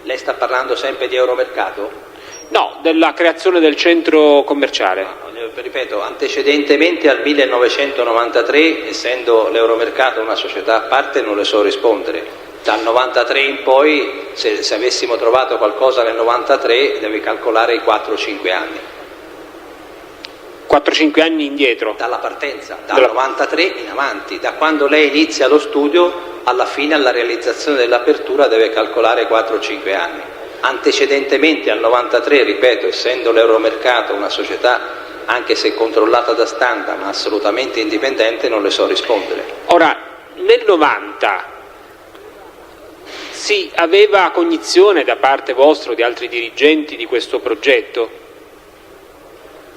Lei sta parlando sempre di Euromercato? No, della creazione del centro commerciale. Ripeto, antecedentemente al 1993, essendo l'Euromercato una società a parte, non le so rispondere. Dal 93 in poi, se avessimo trovato qualcosa nel 93, devi calcolare i 4-5 anni. 4-5 anni indietro? Dalla partenza, dal 93 in avanti. Da quando lei inizia lo studio, alla fine, alla realizzazione dell'apertura, deve calcolare 4-5 anni. Antecedentemente al 93, ripeto, essendo l'Euromercato una società anche se controllata da Standa ma assolutamente indipendente, non le so rispondere. Ora, nel 90 si aveva cognizione da parte vostra o di altri dirigenti di questo progetto?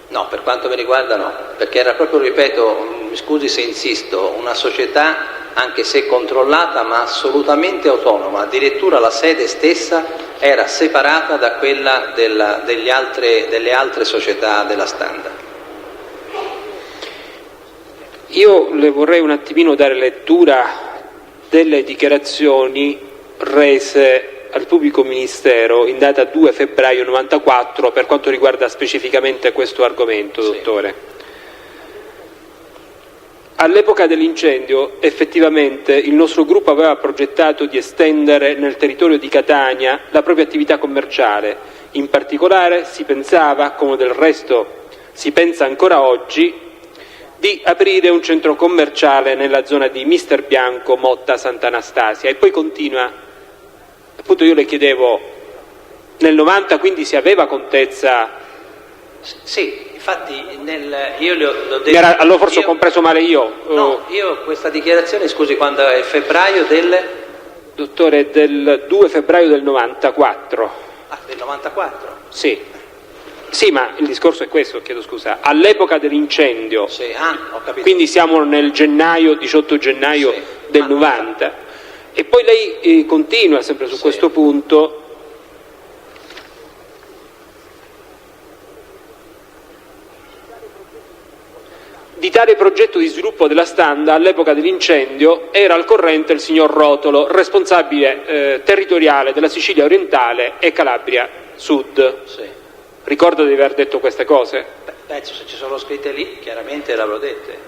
No, per quanto mi riguarda no, perché era proprio, ripeto, mi scusi se insisto, una società anche se controllata ma assolutamente autonoma, addirittura la sede stessa era separata da quella delle altre società della Standa. Io le vorrei un attimino dare lettura delle dichiarazioni rese al pubblico ministero in data 2 febbraio 94 per quanto riguarda specificamente questo argomento, dottore. All'epoca dell'incendio effettivamente il nostro gruppo aveva progettato di estendere nel territorio di Catania la propria attività commerciale. In particolare si pensava, come del resto si pensa ancora oggi, di aprire un centro commerciale nella zona di Mister Bianco, Motta, Sant'Anastasia. E poi continua, appunto io le chiedevo, nel 90 quindi si aveva contezza? Sì, infatti io le ho detto... Allora forse ho compreso male io. No, io questa dichiarazione, scusi, quando è febbraio del... Dottore, del 2 febbraio del 94. Ah, del 94? Sì. Sì, ma il discorso è questo, chiedo scusa. All'epoca dell'incendio, sì, ho capito. Quindi siamo nel gennaio, 18 gennaio sì, del 90, e poi lei continua sempre su questo punto. Di tale progetto di sviluppo della Standa all'epoca dell'incendio era al corrente il signor Rotolo, responsabile territoriale della Sicilia orientale e Calabria Sud. Sì. Ricordo di aver detto queste cose? Penso, se ci sono scritte lì, chiaramente le avrò dette.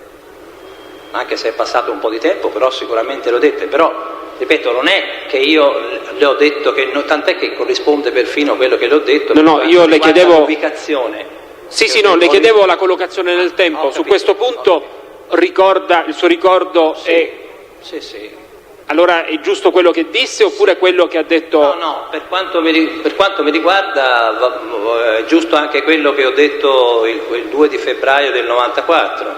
Anche se è passato un po' di tempo, però sicuramente le ho dette. Però, ripeto, non è che io le ho detto che... tant'è che corrisponde perfino quello che le ho detto. No, io le chiedevo... l'ubicazione. Sì, no, le chiedevo la collocazione nel tempo. Su questo punto ricorda, il suo ricordo è... Sì. Allora è giusto quello che disse oppure quello che ha detto? No, per quanto mi riguarda è giusto anche quello che ho detto il 2 di febbraio del 94.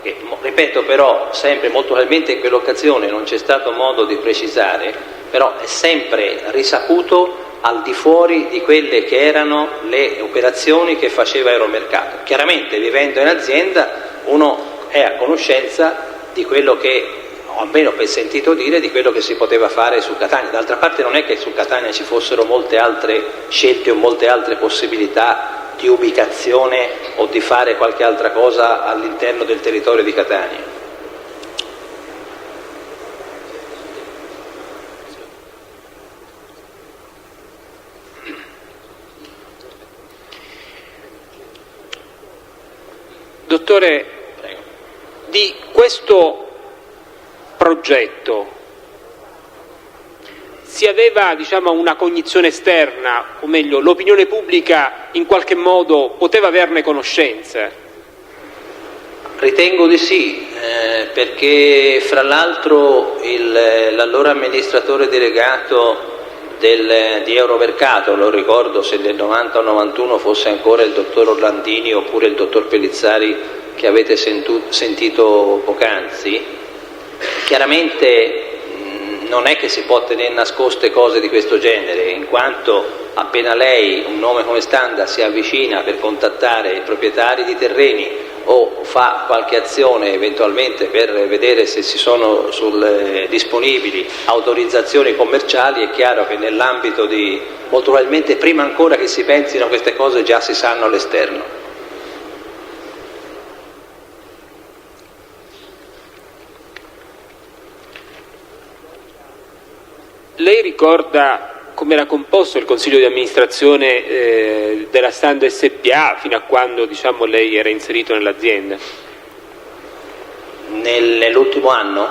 Che, ripeto, però, sempre molto probabilmente in quell'occasione non c'è stato modo di precisare, però è sempre risaputo al di fuori di quelle che erano le operazioni che faceva Aeromercato. Chiaramente, vivendo in azienda, uno è a conoscenza di quello che, o almeno per sentito dire, di quello che si poteva fare su Catania. D'altra parte non è che su Catania ci fossero molte altre scelte o molte altre possibilità di ubicazione o di fare qualche altra cosa all'interno del territorio di Catania. Dottore, Prego. Di questo progetto si aveva, una cognizione esterna, o meglio, l'opinione pubblica in qualche modo poteva averne conoscenza? Ritengo di sì, perché fra l'altro l'allora amministratore delegato di Euromercato, lo ricordo se nel 90 o 91 fosse ancora il dottor Orlandini oppure il dottor Pellizzari che avete sentito poc'anzi, chiaramente non è che si può tenere nascoste cose di questo genere, in quanto appena lei, un nome come Standa, si avvicina per contattare i proprietari di terreni o fa qualche azione eventualmente per vedere se ci sono disponibili autorizzazioni commerciali, è chiaro che nell'ambito molto probabilmente prima ancora che si pensino a queste cose già si sanno all'esterno. Lei ricorda come era composto il consiglio di amministrazione della Standa SPA fino a quando lei era inserito nell'azienda? Nell'ultimo anno?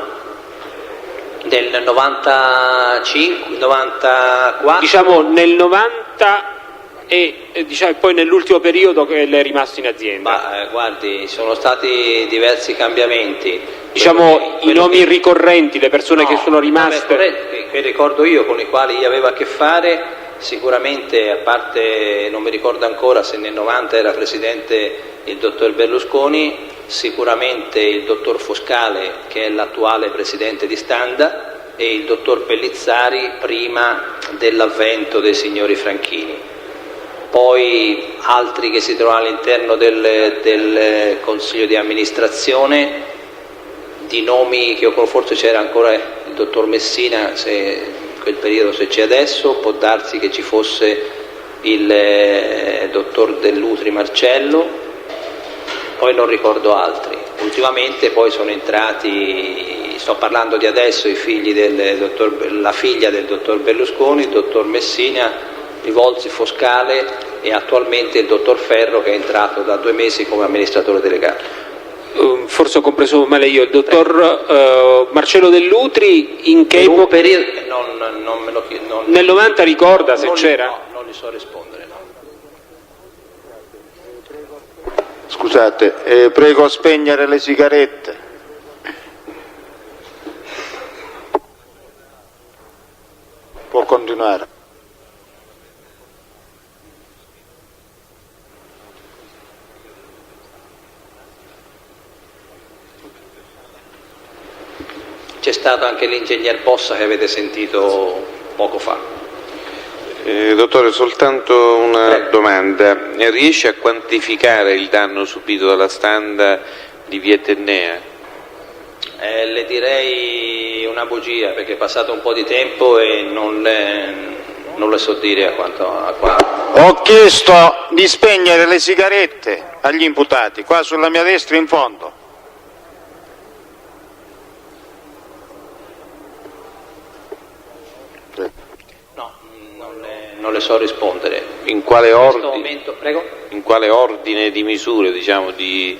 Del 95, 94? Nel 90 e poi nell'ultimo periodo che lei è rimasto in azienda. Guardi, sono stati diversi cambiamenti. I nomi ricorrenti, le persone che sono rimaste... Che ricordo io, con i quali io avevo a che fare, sicuramente, a parte, non mi ricordo ancora se nel 90 era presidente il dottor Berlusconi, sicuramente il dottor Foscale, che è l'attuale presidente di Standa, e il dottor Pellizzari prima dell'avvento dei signori Franchini. Poi altri che si trovano all'interno del consiglio di amministrazione, di nomi che forse c'era ancora il dottor Messina, se in quel periodo, se c'è adesso, può darsi che ci fosse il dottor Dell'Utri Marcello, poi non ricordo altri. Ultimamente poi sono entrati, sto parlando di adesso, i figli la figlia del dottor Berlusconi, il dottor Messina, Rivolzi, Foscale e attualmente il dottor Ferro, che è entrato da 2 mesi come amministratore delegato. Forse ho compreso male io, il dottor Marcello Dell'Utri in che epoca? Non me lo chiedo. Nel 90 ricorda se c'era? No, non gli so rispondere, no. Scusate, prego spegnere le sigarette. Può continuare. C'è stato anche l'ingegner Possa che avete sentito poco fa. Dottore, soltanto una domanda. Riesce a quantificare il danno subito dalla Standa di via Etnea? Le direi una bugia, perché è passato un po' di tempo e non le so dire a quanto. Ho chiesto di spegnere le sigarette agli imputati, qua sulla mia destra in fondo. No, non le so rispondere. In quale ordine? Momento, prego? In quale ordine di misure, diciamo, di...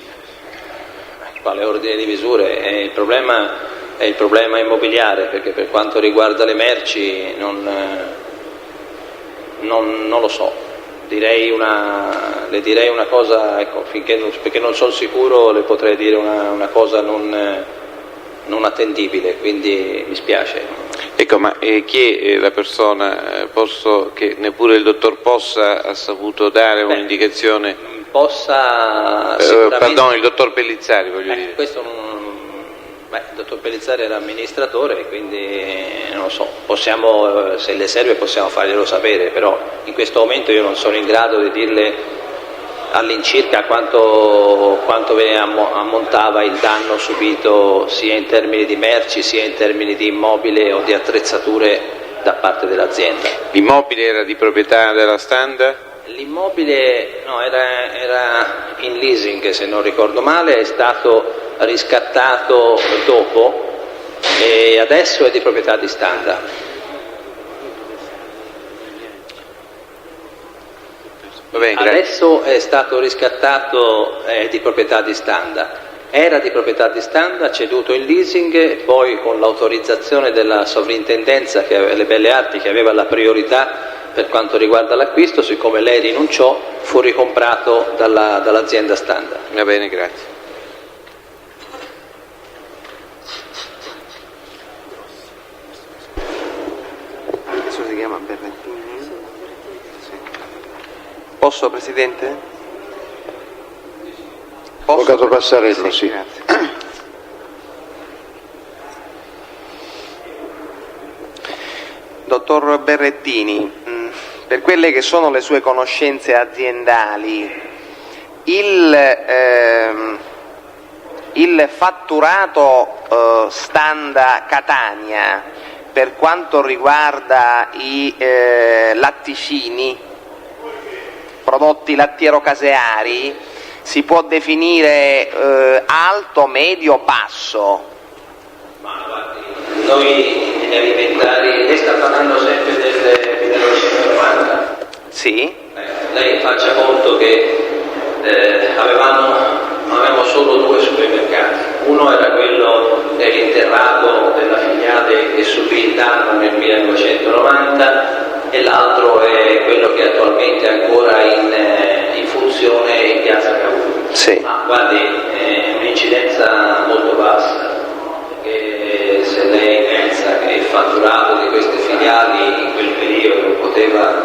Quale ordine di misure? Il problema è il problema immobiliare, perché per quanto riguarda le merci non lo so. Le direi una cosa, ecco, perché non sono sicuro, le potrei dire una cosa non attendibile, quindi mi spiace. Ecco, ma chi è la persona che neppure il dottor Possa ha saputo dare un'indicazione? Possa sicuramente... Pardon, il dottor Pellizzari, voglio dire. Il dottor Pellizzari era amministratore, quindi non lo so, possiamo, se le serve possiamo farglielo sapere, però in questo momento io non sono in grado di dirle all'incirca quanto ammontava il danno subito sia in termini di merci sia in termini di immobile o di attrezzature da parte dell'azienda. L'immobile era di proprietà della Standa? L'immobile no, era in leasing, se non ricordo male, è stato riscattato dopo e adesso è di proprietà di Standa. Adesso è stato riscattato di proprietà di Standa. Era di proprietà di Standa, ceduto in leasing e poi con l'autorizzazione della sovrintendenza le Belle Arti, che aveva la priorità per quanto riguarda l'acquisto, siccome lei rinunciò, fu ricomprato dall'azienda Standa. Va bene, grazie. Si chiama Berrettini? Sì. Posso, Presidente? Avvocato Passarello, sì. Grazie. Dottor Berrettini, per quelle che sono le sue conoscenze aziendali, il fatturato Standa Catania per quanto riguarda i latticini, prodotti lattiero-caseari, si può definire alto, medio, basso? Ma guardi, noi negli alimentari, lei sta parlando sempre del 1990? Sì. Lei faccia conto che avevamo solo 2 supermercati. Uno era quello dell'Interrato della filiale che subì il danno nel 1990 e l'altro è quello che attualmente è ancora in funzione in piazza Cavour. Sì. Ma guardi, è un'incidenza molto bassa, perché se lei pensa che il fatturato di queste filiali in quel periodo non poteva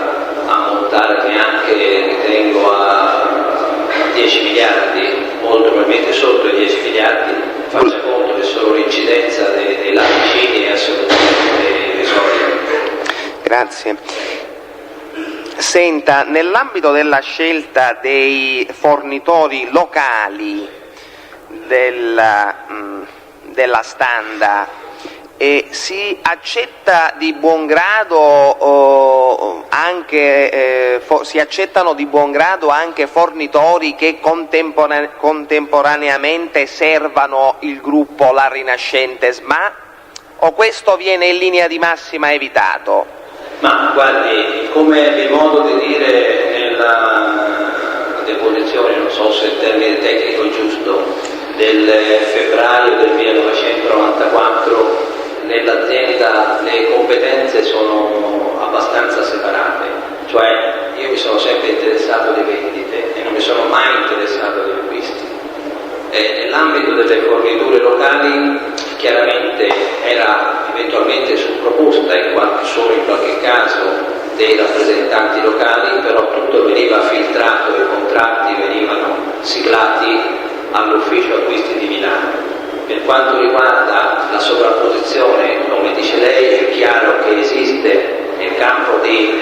ammontare neanche, ritengo, a 10 miliardi, molto probabilmente sotto i 10 miliardi, faccia conto che solo l'incidenza dei latticini è assolutamente irrisoria. Grazie. Senta, nell'ambito della scelta dei fornitori locali della Standa, si accetta di buon grado si accettano di buon grado anche fornitori che contemporaneamente servano il gruppo La Rinascente SMA, o questo viene in linea di massima evitato? Ma guardi, come ebbi modo di dire nella deposizione, non so se il termine tecnico è giusto, del febbraio del 1994, nell'azienda le competenze sono abbastanza separate, cioè io mi sono sempre interessato di vendite e non mi sono mai interessato di acquisti. Nell'ambito delle forniture locali chiaramente era eventualmente su proposta, solo in qualche caso, dei rappresentanti locali, però tutto veniva filtrato, i contratti venivano siglati all'ufficio acquisti di Milano. Per quanto riguarda la sovrapposizione, come dice lei, è chiaro che esiste nel campo di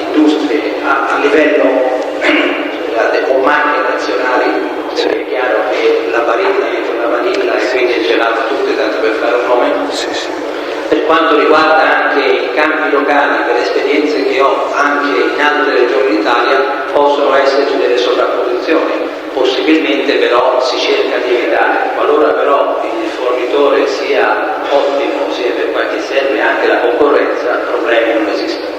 industrie a livello o marche nazionali, perché è chiaro che la Barilla è una Vanilla e quindi il gelato tutte, tanto per fare un nome. Per quanto riguarda anche i campi locali, per esperienze che ho anche in altre regioni d'Italia, possono esserci delle sovrapposizioni, possibilmente però si cerca di evitare. Qualora però il fornitore sia ottimo, sia per qualche serve anche la concorrenza, problemi non esistono.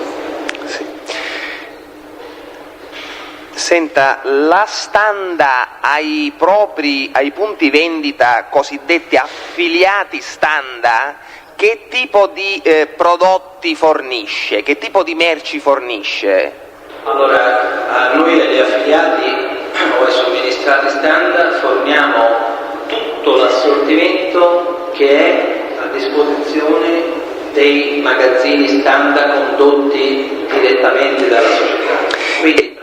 Senta, la Standa ai punti vendita cosiddetti affiliati Standa, che tipo di prodotti fornisce? Che tipo di merci fornisce? Allora, a noi agli affiliati o ai somministrati Standa forniamo tutto l'assortimento che è a disposizione dei magazzini Standa condotti direttamente dalla società. Quindi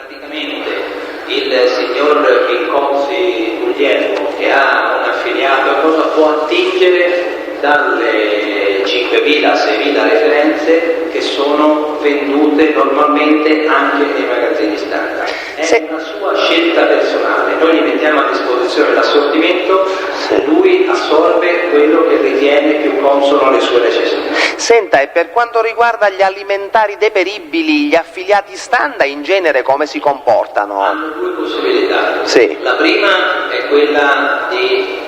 il signor Pincozzi Guglielmo, che ha un affiliato, può attingere dalle 5.000-6.000 referenze che sono vendute normalmente anche nei magazzini Standa. È una sua scelta personale, noi gli mettiamo a disposizione l'assortimento, lui assorbe quello che ritiene più consono alle sue necessità. Senta, e per quanto riguarda gli alimentari deperibili, gli affiliati Standa in genere come si comportano? Hanno due possibilità. Sì. La prima è quella di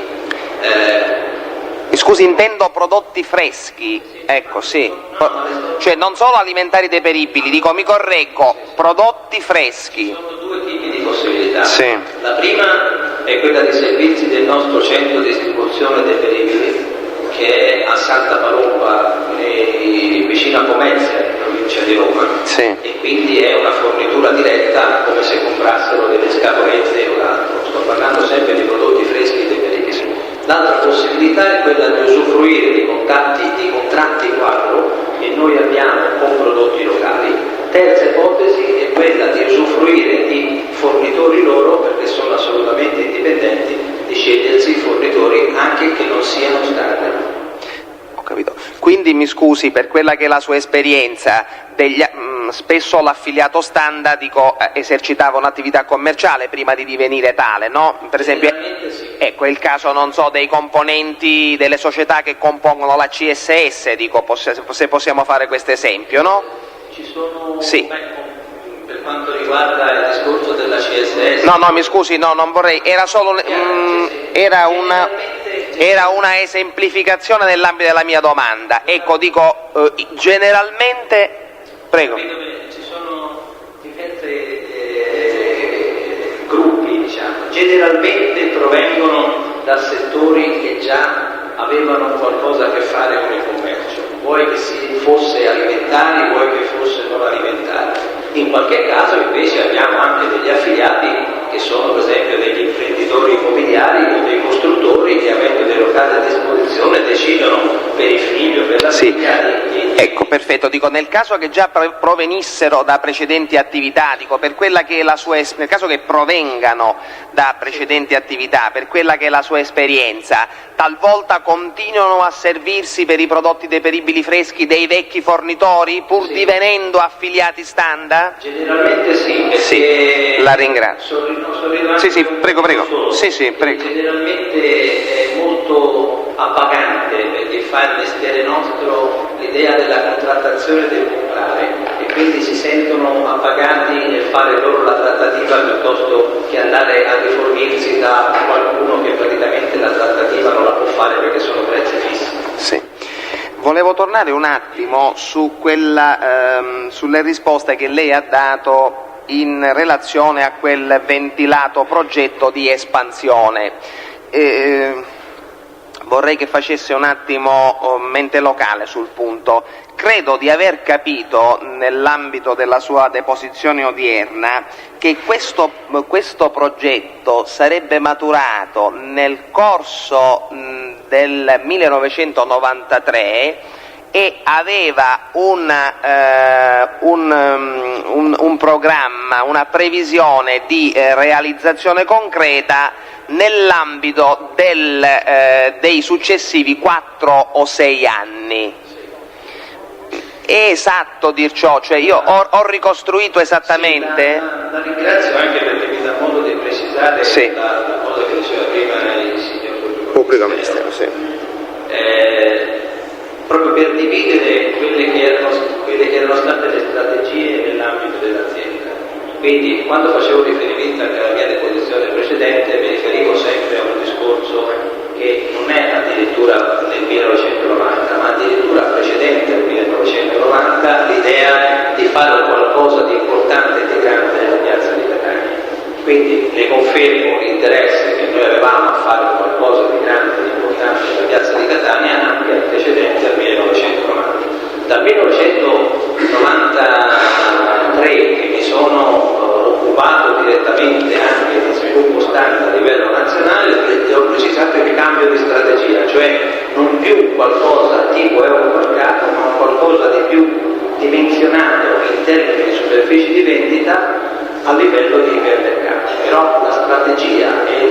scusi, intendo prodotti freschi, ecco, sì. Cioè non solo alimentari deperibili, dico, mi correggo, prodotti freschi. Ci sono due tipi di possibilità. Sì. La prima è quella dei servizi del nostro centro di distribuzione deperibili, che è a Santa Palomba, vicino a Pomezia, in provincia di Roma. Sì. E quindi è una fornitura diretta, come se comprassero delle scatolette o altro. Sto parlando sempre di prodotti freschi deperibili. L'altra possibilità è quella di usufruire di contratti quadro che noi abbiamo con prodotti locali. Terza ipotesi è quella di usufruire di fornitori loro, perché sono assolutamente indipendenti, di scegliersi i fornitori anche che non siano Standa. Ho capito. Quindi mi scusi, per quella che è la sua esperienza, spesso l'affiliato Standa, esercitava un'attività commerciale prima di divenire tale, no? Per esempio, sì. ecco il caso, non so, dei componenti delle società che compongono la CSS, se possiamo fare questo esempio, no? Ci sono, sì. Per quanto riguarda il discorso della CSS... No, mi scusi, no, non vorrei, era solo... Era una esemplificazione nell'ambito della mia domanda. Ecco, dico, generalmente... Prego. Ci sono diversi gruppi, diciamo, generalmente provengono da settori che già avevano qualcosa a che fare con il commercio, vuoi che si fosse alimentari, vuoi che fosse non alimentari. In qualche caso invece abbiamo anche degli affiliati che sono per esempio degli imprenditori immobiliari o dei costruttori che, avendo dei locali a disposizione, decidono per il figlio, per la figlia di... Ecco, perfetto. Dico, nel caso che già provenissero da precedenti attività, dico, per quella che è la sua nel caso che provengano da precedenti attività, per quella che è la sua esperienza, talvolta continuano a servirsi per i prodotti deperibili freschi dei vecchi fornitori, pur divenendo affiliati Standa? Generalmente sì, perché... Sì, la ringrazio. Sì, prego. Sì, prego. Generalmente è molto appagante fa il mestiere nostro l'idea della contrattazione del popolare e quindi si sentono appagati nel fare loro la trattativa piuttosto che andare a rifornirsi da qualcuno che praticamente la trattativa non la può fare perché sono prezzi fissi. Sì. Volevo tornare un attimo su sulle risposte che lei ha dato in relazione a quel ventilato progetto di espansione. Vorrei che facesse un attimo mente locale sul punto. Credo di aver capito, nell'ambito della sua deposizione odierna, che questo progetto sarebbe maturato nel corso del 1993 e aveva un programma, una previsione di realizzazione concreta nell'ambito dei successivi 4 o 6 anni. È esatto dir ciò? Cioè io ho ricostruito esattamente? Sì, la ringrazio anche perché mi dà modo di precisare sì. la cosa che diceva prima il signor Pubblico Ministero. Sì. Proprio per dividere quelle che erano state le strategie nell'ambito dell'azienda. Quindi quando facevo riferimento anche alla mia deposizione precedente mi riferivo sempre a un discorso che non è addirittura nel 1990 ma addirittura precedente al 1990 l'idea di fare qualcosa di importante e di grande nella piazza di Catania. Quindi le confermo l'interesse che noi avevamo a fare qualcosa di grande e di importante nella piazza di Catania anche antecedente al 1990. Dal 1993 che mi sono occupato direttamente anche di sviluppo standard a livello nazionale e ho precisato il cambio di strategia, cioè non più qualcosa tipo euromercato ma qualcosa di più dimensionato in termini di superfici di vendita a livello di ipermercato. Però la strategia e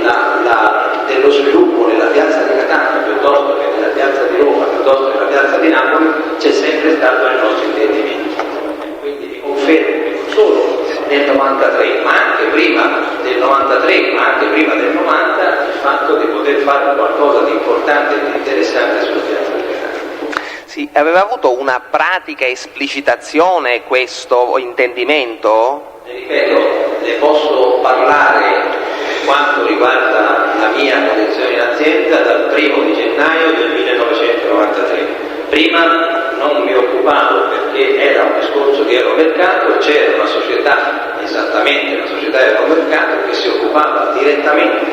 dello sviluppo nella piazza di Catania piuttosto che nella piazza di Roma, piuttosto che nella piazza di Napoli c'è sempre stato nel nostro intendimento. Quindi vi confermo che non solo nel 93 ma anche prima del 93 ma anche prima del 90 il fatto di poter fare qualcosa di importante e di interessante sulla piazza di Catania. Sì, aveva avuto una pratica esplicitazione questo intendimento? Ripeto, ne posso parlare per quanto riguarda la mia posizione in azienda dal 1° di gennaio del 1993. Prima non mi occupavo perché era un discorso di euromercato e c'era una società, esattamente una società di euromercato, che si occupava direttamente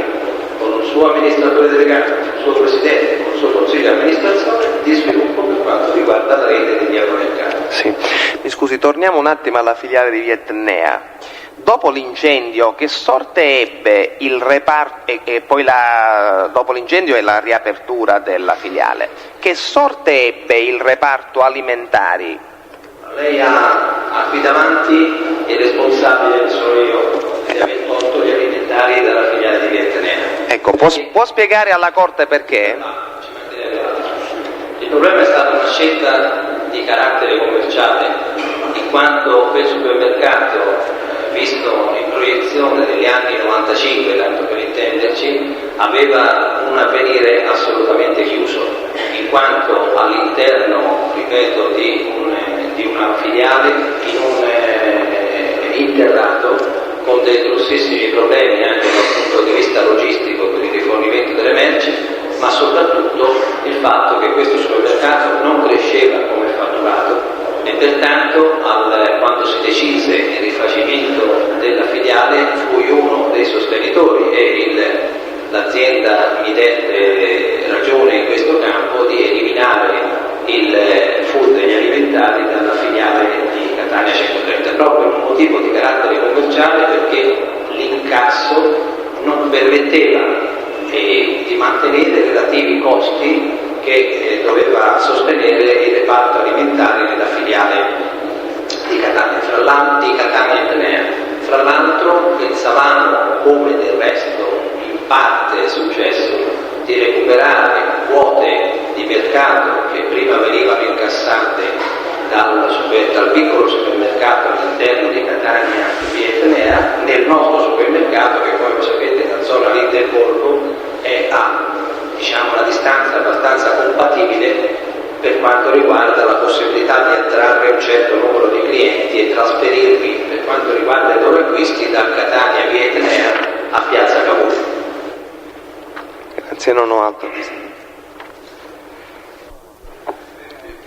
con un suo amministratore delegato, un suo presidente, con il suo consiglio di amministrazione di sviluppo per quanto riguarda la rete degli euromercati. Sì. Mi scusi, torniamo un attimo alla filiale di Vietnea. Dopo l'incendio, che sorte ebbe il reparto e poi dopo l'incendio e la riapertura della filiale, che sorte ebbe il reparto alimentari? Lei ha qui davanti il responsabile sono io di aver tolto gli alimentari dalla filiale di Vietnea. Ecco, può spiegare alla Corte perché? Il problema è stata una scelta di carattere commerciale, in quanto quel supermercato, visto in proiezione negli anni 95, tanto per intenderci, aveva un avvenire assolutamente chiuso, in quanto all'interno, ripeto, di una filiale, in un interrato, con dei grossissimi problemi anche dal punto di vista logistico per il rifornimento delle merci, ma soprattutto il fatto che questo supermercato non cresceva come fatturato e pertanto quando si decise il rifacimento della filiale fui uno dei sostenitori e l'azienda mi dette ragione in questo campo di eliminare il food degli alimentari dalla filiale di Catania 130, proprio per un motivo di carattere commerciale, perché l'incasso non permetteva di mantenere i relativi costi che doveva sostenere il reparto alimentare nella filiale di Catania, di Catania Enea. Fra l'altro pensavamo, come del resto in parte è successo, di recuperare quote di mercato che prima venivano incassate dal piccolo supermercato all'interno di Catania di Enea nel nostro supermercato, che come sapete la zona lì del Borgo è a una distanza abbastanza compatta incompatibile per quanto riguarda la possibilità di attrarre un certo numero di clienti e trasferirli, per quanto riguarda i loro acquisti, da Catania via Etnea a Piazza Cavour. Grazie, non ho altro.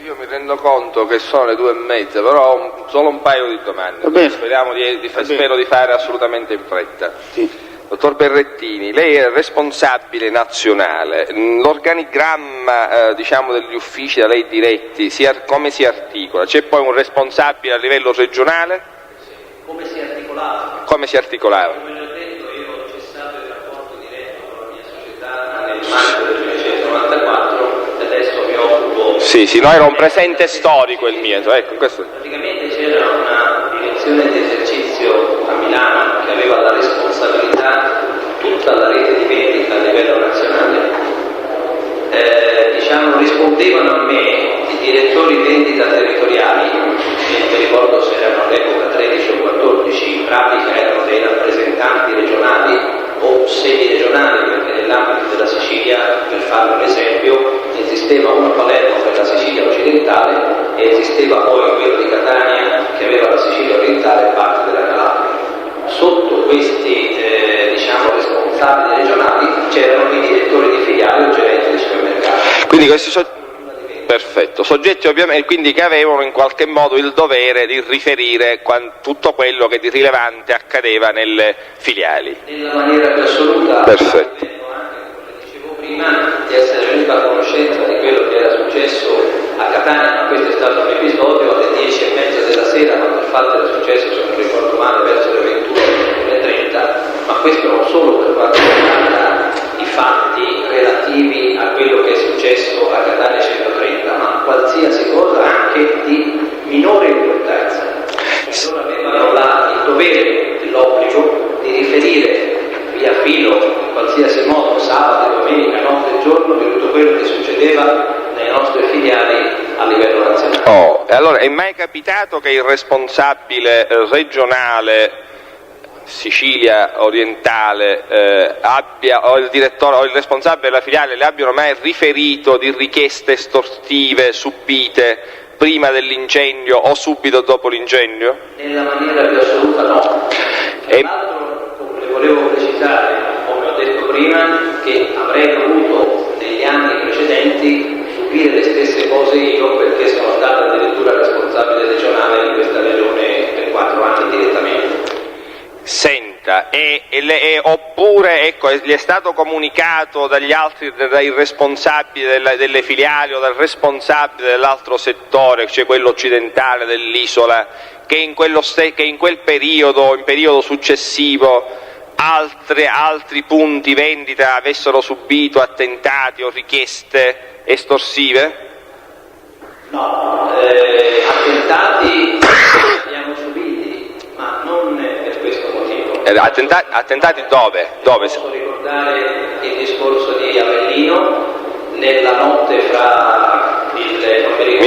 Io mi rendo conto che sono le 2:30, però ho solo un paio di domande. Spero di fare assolutamente in fretta. Sì. Dottor Berrettini, lei è responsabile nazionale, l'organigramma degli uffici da lei diretti come si articola? C'è poi un responsabile a livello regionale? Come si articolava? Come si articolava? Come ho detto, io ho cessato il rapporto diretto con la mia società nel maggio del 1994 e adesso mi occupo... Sì, no, era un presente storico il mio, ecco, questo... Praticamente c'era una direzione di esercizio a Milano che aveva la responsabilità tutta la rete di vendita a livello nazionale. Rispondevano a me i direttori vendita territoriali, che non mi ricordo se erano all'epoca 13 o 14, in pratica erano dei rappresentanti regionali o semi-regionali, perché nell'ambito della Sicilia, per fare un esempio, esisteva uno a Palermo per la Sicilia occidentale e esisteva poi quello di Catania che aveva la Sicilia orientale e parte della Calabria. Sotto questi responsabili regionali c'erano i direttori di filiali o gerenti di supermercati. Quindi questi perfetto, soggetti ovviamente quindi che avevano in qualche modo il dovere di riferire tutto quello che di rilevante accadeva nelle filiali. Nella maniera più assoluta. Perfetto. Come dicevo prima, di essere venuta a conoscenza di quello che era successo a Catania, ma questo è stato un episodio alle 10:30 della sera, quando il fatto era successo, se non ricordo male, verso le 21:30, ma questo non solo per quanto riguarda i fatti relativi a quello che è successo a Catania 130, ma qualsiasi cosa anche di minore importanza. Loro avevano il dovere, l'obbligo di riferire via filo, in qualsiasi modo, sabato, domenica, notte e giorno, di tutto quello che succedeva nelle nostre filiali a livello nazionale. E allora è mai capitato che il responsabile regionale Sicilia orientale o il direttore o il responsabile della filiale le abbiano mai riferito di richieste estortive subite prima dell'incendio o subito dopo l'incendio? Nella maniera più assoluta no. Tra l'altro, come volevo precisare, come ho detto prima, che avrei dovuto negli anni precedenti subire le stesse cose io, perché sono stato addirittura responsabile regionale di questa regione per 4 anni direttamente. Senta, oppure ecco, gli è stato comunicato dai responsabili delle filiali o dal responsabile dell'altro settore, cioè quello occidentale dell'isola, che in quel periodo, in periodo successivo, altri punti vendita avessero subito attentati o richieste estorsive? No, attentati abbiamo subiti, ma non per questo motivo. Attentati dove? Posso ricordare il discorso di Avellino nella notte fra il...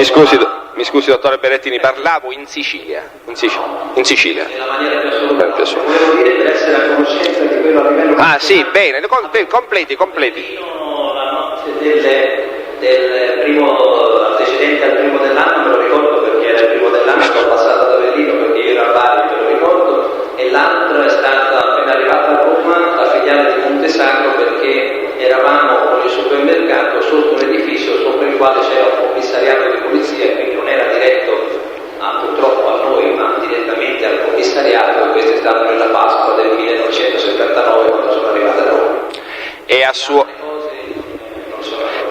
Mi scusi dottore Berrettini, parlavo in Sicilia. In Sicilia. Nella maniera più assoluta. Volevo dire per essere a conoscenza di quello a livello... Ah sì, bene, completi. La notte del primo antecedente al primo dell'anno, me lo ricordo perché era il primo dell'anno che ho passato ad Avellino, perché io ero a Bari, me lo ricordo, e l'altra è stata appena arrivata a Roma, la filiale di Montesacro, perché eravamo con il supermercato sotto un edificio sopra il quale c'era un commissariato di polizia, quindi non era diretto purtroppo a noi, ma direttamente al commissariato, e questo è stato nella Pasqua del 1979 quando sono arrivata a Roma.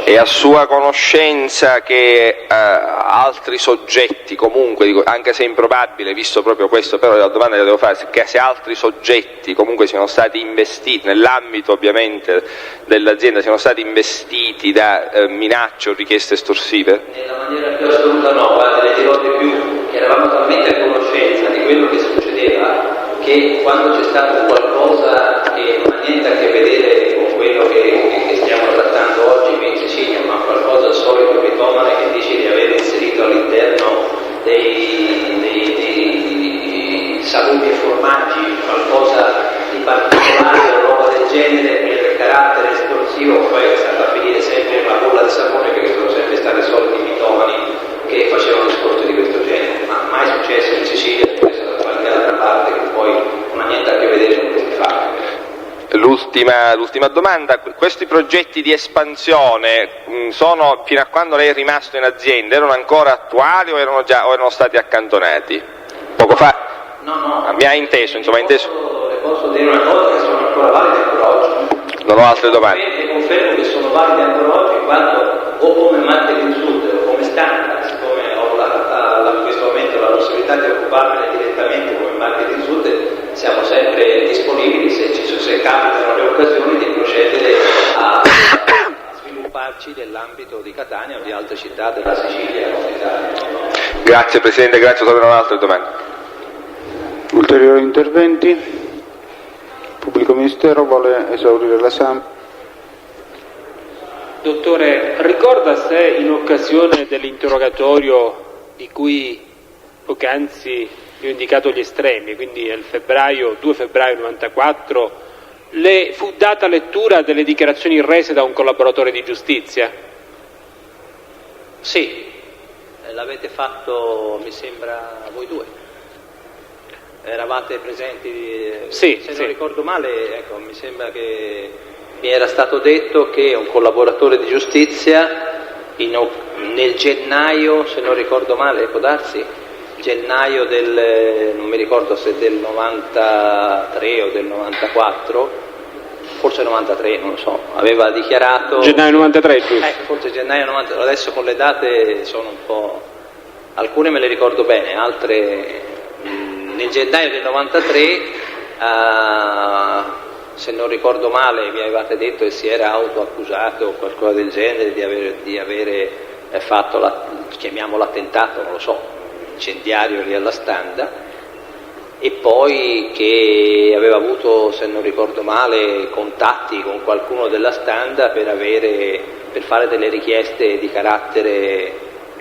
E a sua conoscenza che altri soggetti, comunque, anche se improbabile, visto proprio questo, però la domanda che devo fare è che se altri soggetti comunque siano stati investiti, nell'ambito ovviamente dell'azienda, siano stati investiti da minacce o richieste estorsive? Nella maniera più assoluta no, guarda, le dirò di più, che eravamo talmente a conoscenza di quello che succedeva che quando c'è stato qualcosa che non ha niente a che vedere con quello che stiamo trattando oggi qui in Sicilia, ma qualcosa al solito mitomane che dici di aver inserito all'interno dei salumi e formaggi qualcosa di particolare o roba del genere per carattere estorsivo, poi è stata a finire sempre in una bolla di sapone, che questo lo l'ultima domanda. Questi progetti di espansione sono, fino a quando lei è rimasto in azienda, erano ancora attuali o erano stati accantonati? Poco fa No. mi ha inteso, insomma, Le posso dire una cosa, che sono ancora valide ancora oggi. Non ho altre domande. Le confermo che sono valide ancora oggi, in quanto o come marketing sud o come standard, siccome ho in questo momento la possibilità di occuparmene direttamente come marketing sud, siamo sempre disponibili, se capitano le occasioni, di procedere a svilupparci nell'ambito di Catania o di altre città della Sicilia. Grazie Presidente, grazie, non ho altre domande. Ulteriori interventi? Il pubblico ministero vuole esaurire l'esame. Dottore, ricorda se in occasione dell'interrogatorio di cui poc'anzi vi ho indicato gli estremi, quindi il 2 febbraio 94, le fu data lettura delle dichiarazioni rese da un collaboratore di giustizia? Sì, l'avete fatto, mi sembra, voi due. Eravate presenti? Sì, se sì. non ricordo male, ecco, mi sembra che mi era stato detto che un collaboratore di giustizia nel gennaio, se non ricordo male, può darsi, gennaio non mi ricordo se del 93 o del 94, forse 93, non lo so, aveva dichiarato... Gennaio 93, giusto? Forse gennaio 93, adesso con le date sono un po'... alcune me le ricordo bene, altre... Nel gennaio del 93, se non ricordo male, mi avevate detto che si era autoaccusato o qualcosa del genere di avere fatto, chiamiamolo attentato, non lo so, incendiario lì alla Standa, e poi che aveva avuto, se non ricordo male, contatti con qualcuno della Standa per fare delle richieste di carattere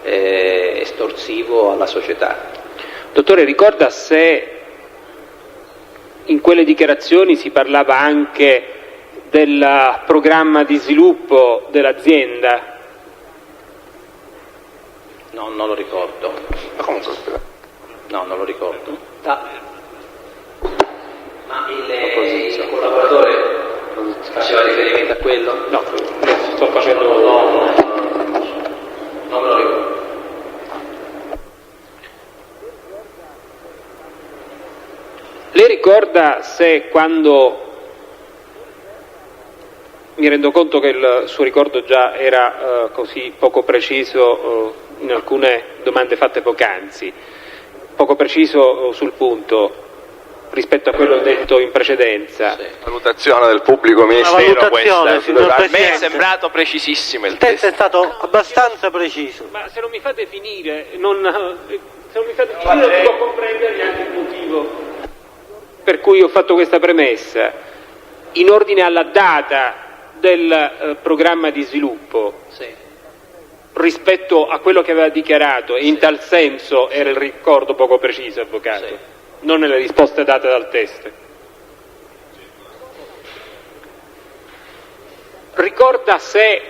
estorsivo alla società. Dottore, ricorda se in quelle dichiarazioni si parlava anche del programma di sviluppo dell'azienda? No, non lo ricordo. Ma come sono? No, non lo ricordo. Ma il collaboratore faceva riferimento a quello? No, sto facendo... No, non me lo ricordo. Lei ricorda se quando, mi rendo conto che il suo ricordo già era così poco preciso in alcune domande fatte poc'anzi, poco preciso sul punto rispetto a quello detto in precedenza. Sì. Valutazione del pubblico ministero valutazione, questa. signor A me è Presidente. sembrato precisissimo Il testo è stato abbastanza preciso. Ma se non mi fate finire, non si può comprendere neanche il motivo per cui ho fatto questa premessa. In ordine alla data del programma di sviluppo, Sì. rispetto a quello che aveva dichiarato, e in tal senso era il ricordo poco preciso, Avvocato, Sì. non nelle risposte date dal test. Ricorda se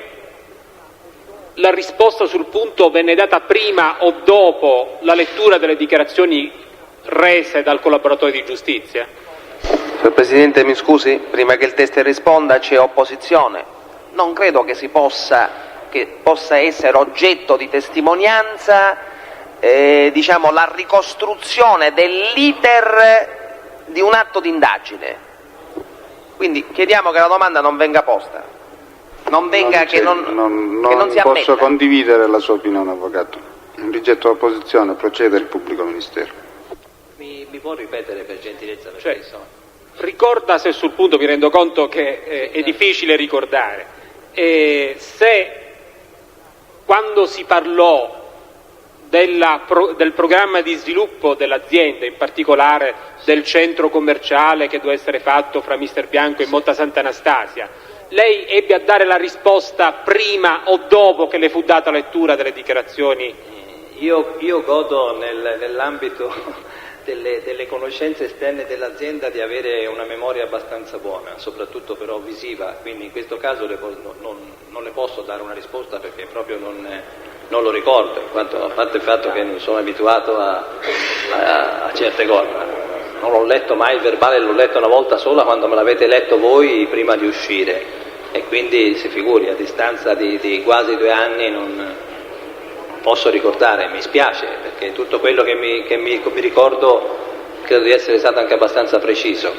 la risposta sul punto venne data prima o dopo la lettura delle dichiarazioni rese dal collaboratore di giustizia? Signor Presidente, mi scusi, prima che il test risponda c'è opposizione. Non credo che possa essere oggetto di testimonianza la ricostruzione dell'iter di un atto di indagine. Quindi chiediamo che la domanda non venga posta, che non si posso ammetta. condividere la sua opinione, Avvocato. In rigetto all'opposizione procede il pubblico ministero. Mi può ripetere per gentilezza? Cioè, ricorda se sul punto, mi rendo conto che è difficile ricordare, se quando si parlò del programma di sviluppo dell'azienda, in particolare del centro commerciale che doveva essere fatto fra Mister Bianco e Motta Sant'Anastasia, lei ebbe a dare la risposta prima o dopo che le fu data lettura delle dichiarazioni? Io godo nell'ambito delle conoscenze esterne dell'azienda di avere una memoria abbastanza buona, soprattutto però visiva, quindi in questo caso non le posso dare una risposta perché proprio non lo ricordo, in quanto, a parte il fatto che non sono abituato a certe cose. non ho letto mai il verbale, l'ho letto una volta sola quando me l'avete letto voi prima di uscire, e quindi si figuri, a distanza di quasi 2 anni non posso ricordare, mi spiace, perché tutto quello che mi ricordo credo di essere stato anche abbastanza preciso.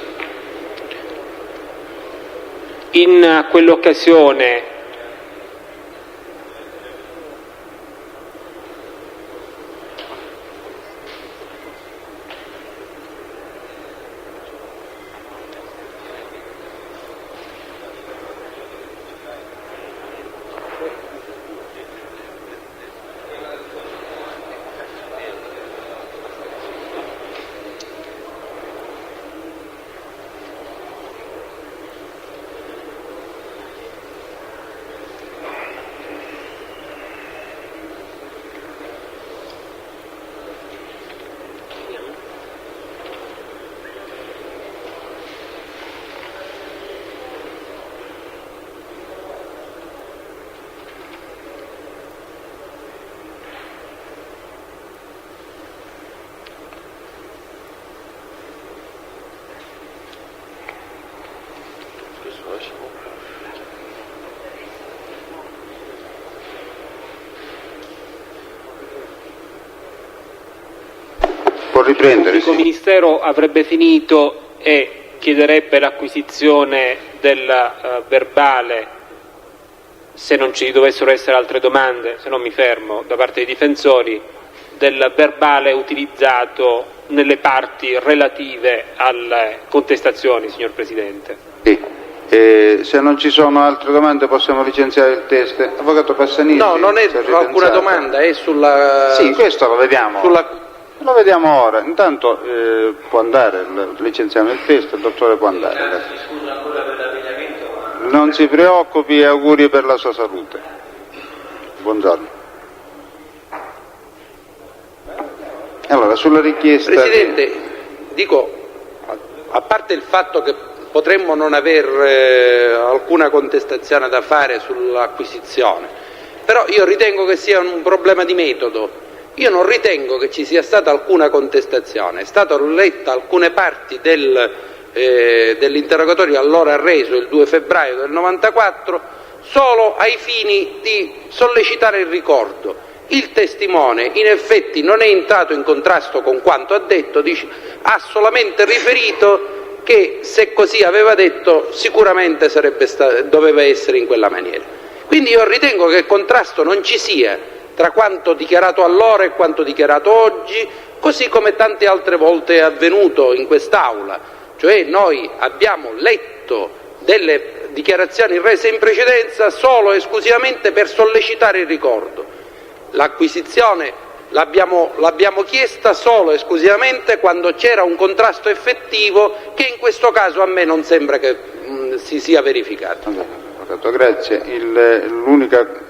In quell'occasione il pubblico ministero avrebbe finito e chiederebbe l'acquisizione del verbale, se non ci dovessero essere altre domande, se non mi fermo, da parte dei difensori, del verbale utilizzato nelle parti relative alle contestazioni, signor Presidente. Sì. Se non ci sono altre domande possiamo licenziare il test. Avvocato Passanini. No, non è alcuna domanda, è sulla... Sì, questo lo vediamo. Lo vediamo ora. Intanto può andare, licenziamo il test, il dottore può andare. Scusa ancora per l'abbigliamento. Non si preoccupi, auguri per la sua salute. Buongiorno. Allora, sulla richiesta... Presidente, dico, a parte il fatto che potremmo non aver alcuna contestazione da fare sull'acquisizione, però io ritengo che sia un problema di metodo. Io non ritengo che ci sia stata alcuna contestazione, è stata letta alcune parti dell'interrogatorio allora reso il 2 febbraio del 94 solo ai fini di sollecitare il ricordo. Il testimone in effetti non è entrato in contrasto con quanto ha detto, ha solamente riferito che se così aveva detto sicuramente doveva essere in quella maniera. Quindi io ritengo che il contrasto non ci sia tra quanto dichiarato allora e quanto dichiarato oggi, così come tante altre volte è avvenuto in quest'Aula, cioè noi abbiamo letto delle dichiarazioni rese in precedenza solo e esclusivamente per sollecitare il ricordo. L'acquisizione l'abbiamo chiesta solo e esclusivamente quando c'era un contrasto effettivo che in questo caso a me non sembra che si sia verificato. Grazie. L'unica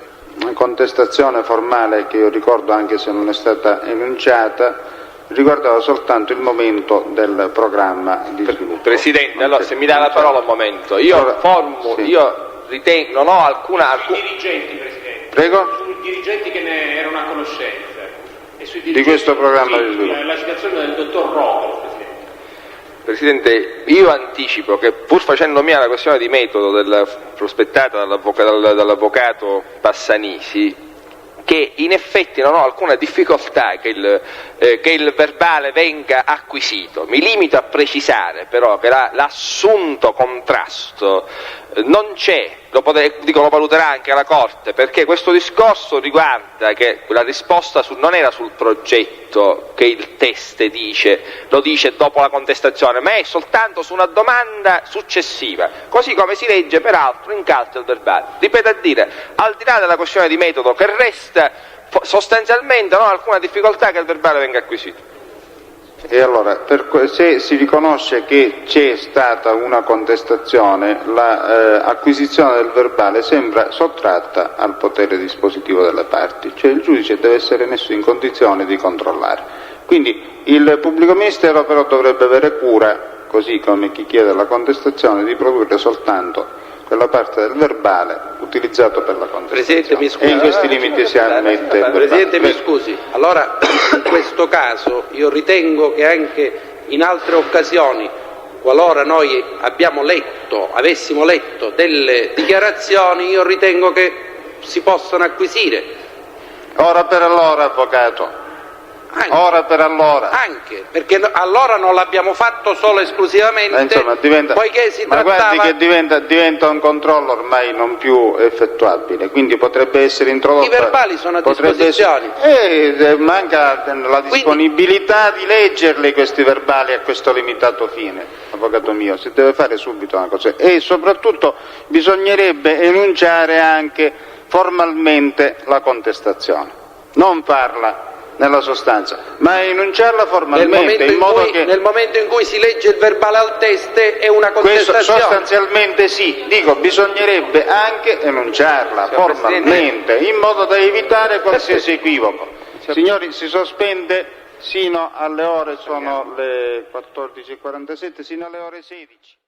contestazione formale che io ricordo, anche se non è stata enunciata, riguardava soltanto il momento del programma di sviluppo. Presidente, allora se mi dà la parola un momento, io ritengo, non ho alcuna... Sui dirigenti, Presidente. Prego? Sui dirigenti che ne erano a conoscenza. E sui di questo programma di sviluppo. La citazione del dottor Rocco, Presidente, io anticipo che pur facendo mia la questione di metodo prospettata dall'avvocato Passanisi, che in effetti non ho alcuna difficoltà che il verbale venga acquisito. Mi limito a precisare però che l'assunto contrasto non c'è, lo valuterà anche la Corte, perché questo discorso riguarda che la risposta non era sul progetto che il test lo dice dopo la contestazione, ma è soltanto su una domanda successiva, così come si legge peraltro in calce il verbale. Ripeto a dire, al di là della questione di metodo, che resta sostanzialmente non ho alcuna difficoltà che il verbale venga acquisito. E allora, se si riconosce che c'è stata una contestazione, l'acquisizione del verbale sembra sottratta al potere dispositivo delle parti, cioè il giudice deve essere messo in condizione di controllare. Quindi il pubblico ministero però dovrebbe avere cura, così come chi chiede la contestazione, di produrre soltanto quella parte del verbale utilizzato per la contestazione. Presidente, mi scusi. E in questi limiti si ammette. Presidente, mi scusi. Allora, in questo caso io ritengo che anche in altre occasioni, qualora noi avessimo letto delle dichiarazioni, io ritengo che si possano acquisire. Ora per allora, avvocato. Ora per allora. Anche, perché allora non l'abbiamo fatto solo esclusivamente, insomma, poiché si ma trattava... guardi che diventa un controllo ormai non più effettuabile, quindi potrebbe essere introdotto... I verbali sono a disposizione. Manca la disponibilità di leggerli questi verbali a questo limitato fine, avvocato mio, si deve fare subito una cosa. E soprattutto bisognerebbe enunciare anche formalmente la contestazione, non farla nella sostanza, ma enunciarla formalmente nel momento in cui si legge il verbale al teste è una contestazione. Questo sostanzialmente sì, dico bisognerebbe anche enunciarla formalmente in modo da evitare qualsiasi equivoco. Signori, si sospende sino alle ore, sono le 14:47, sino alle ore 16.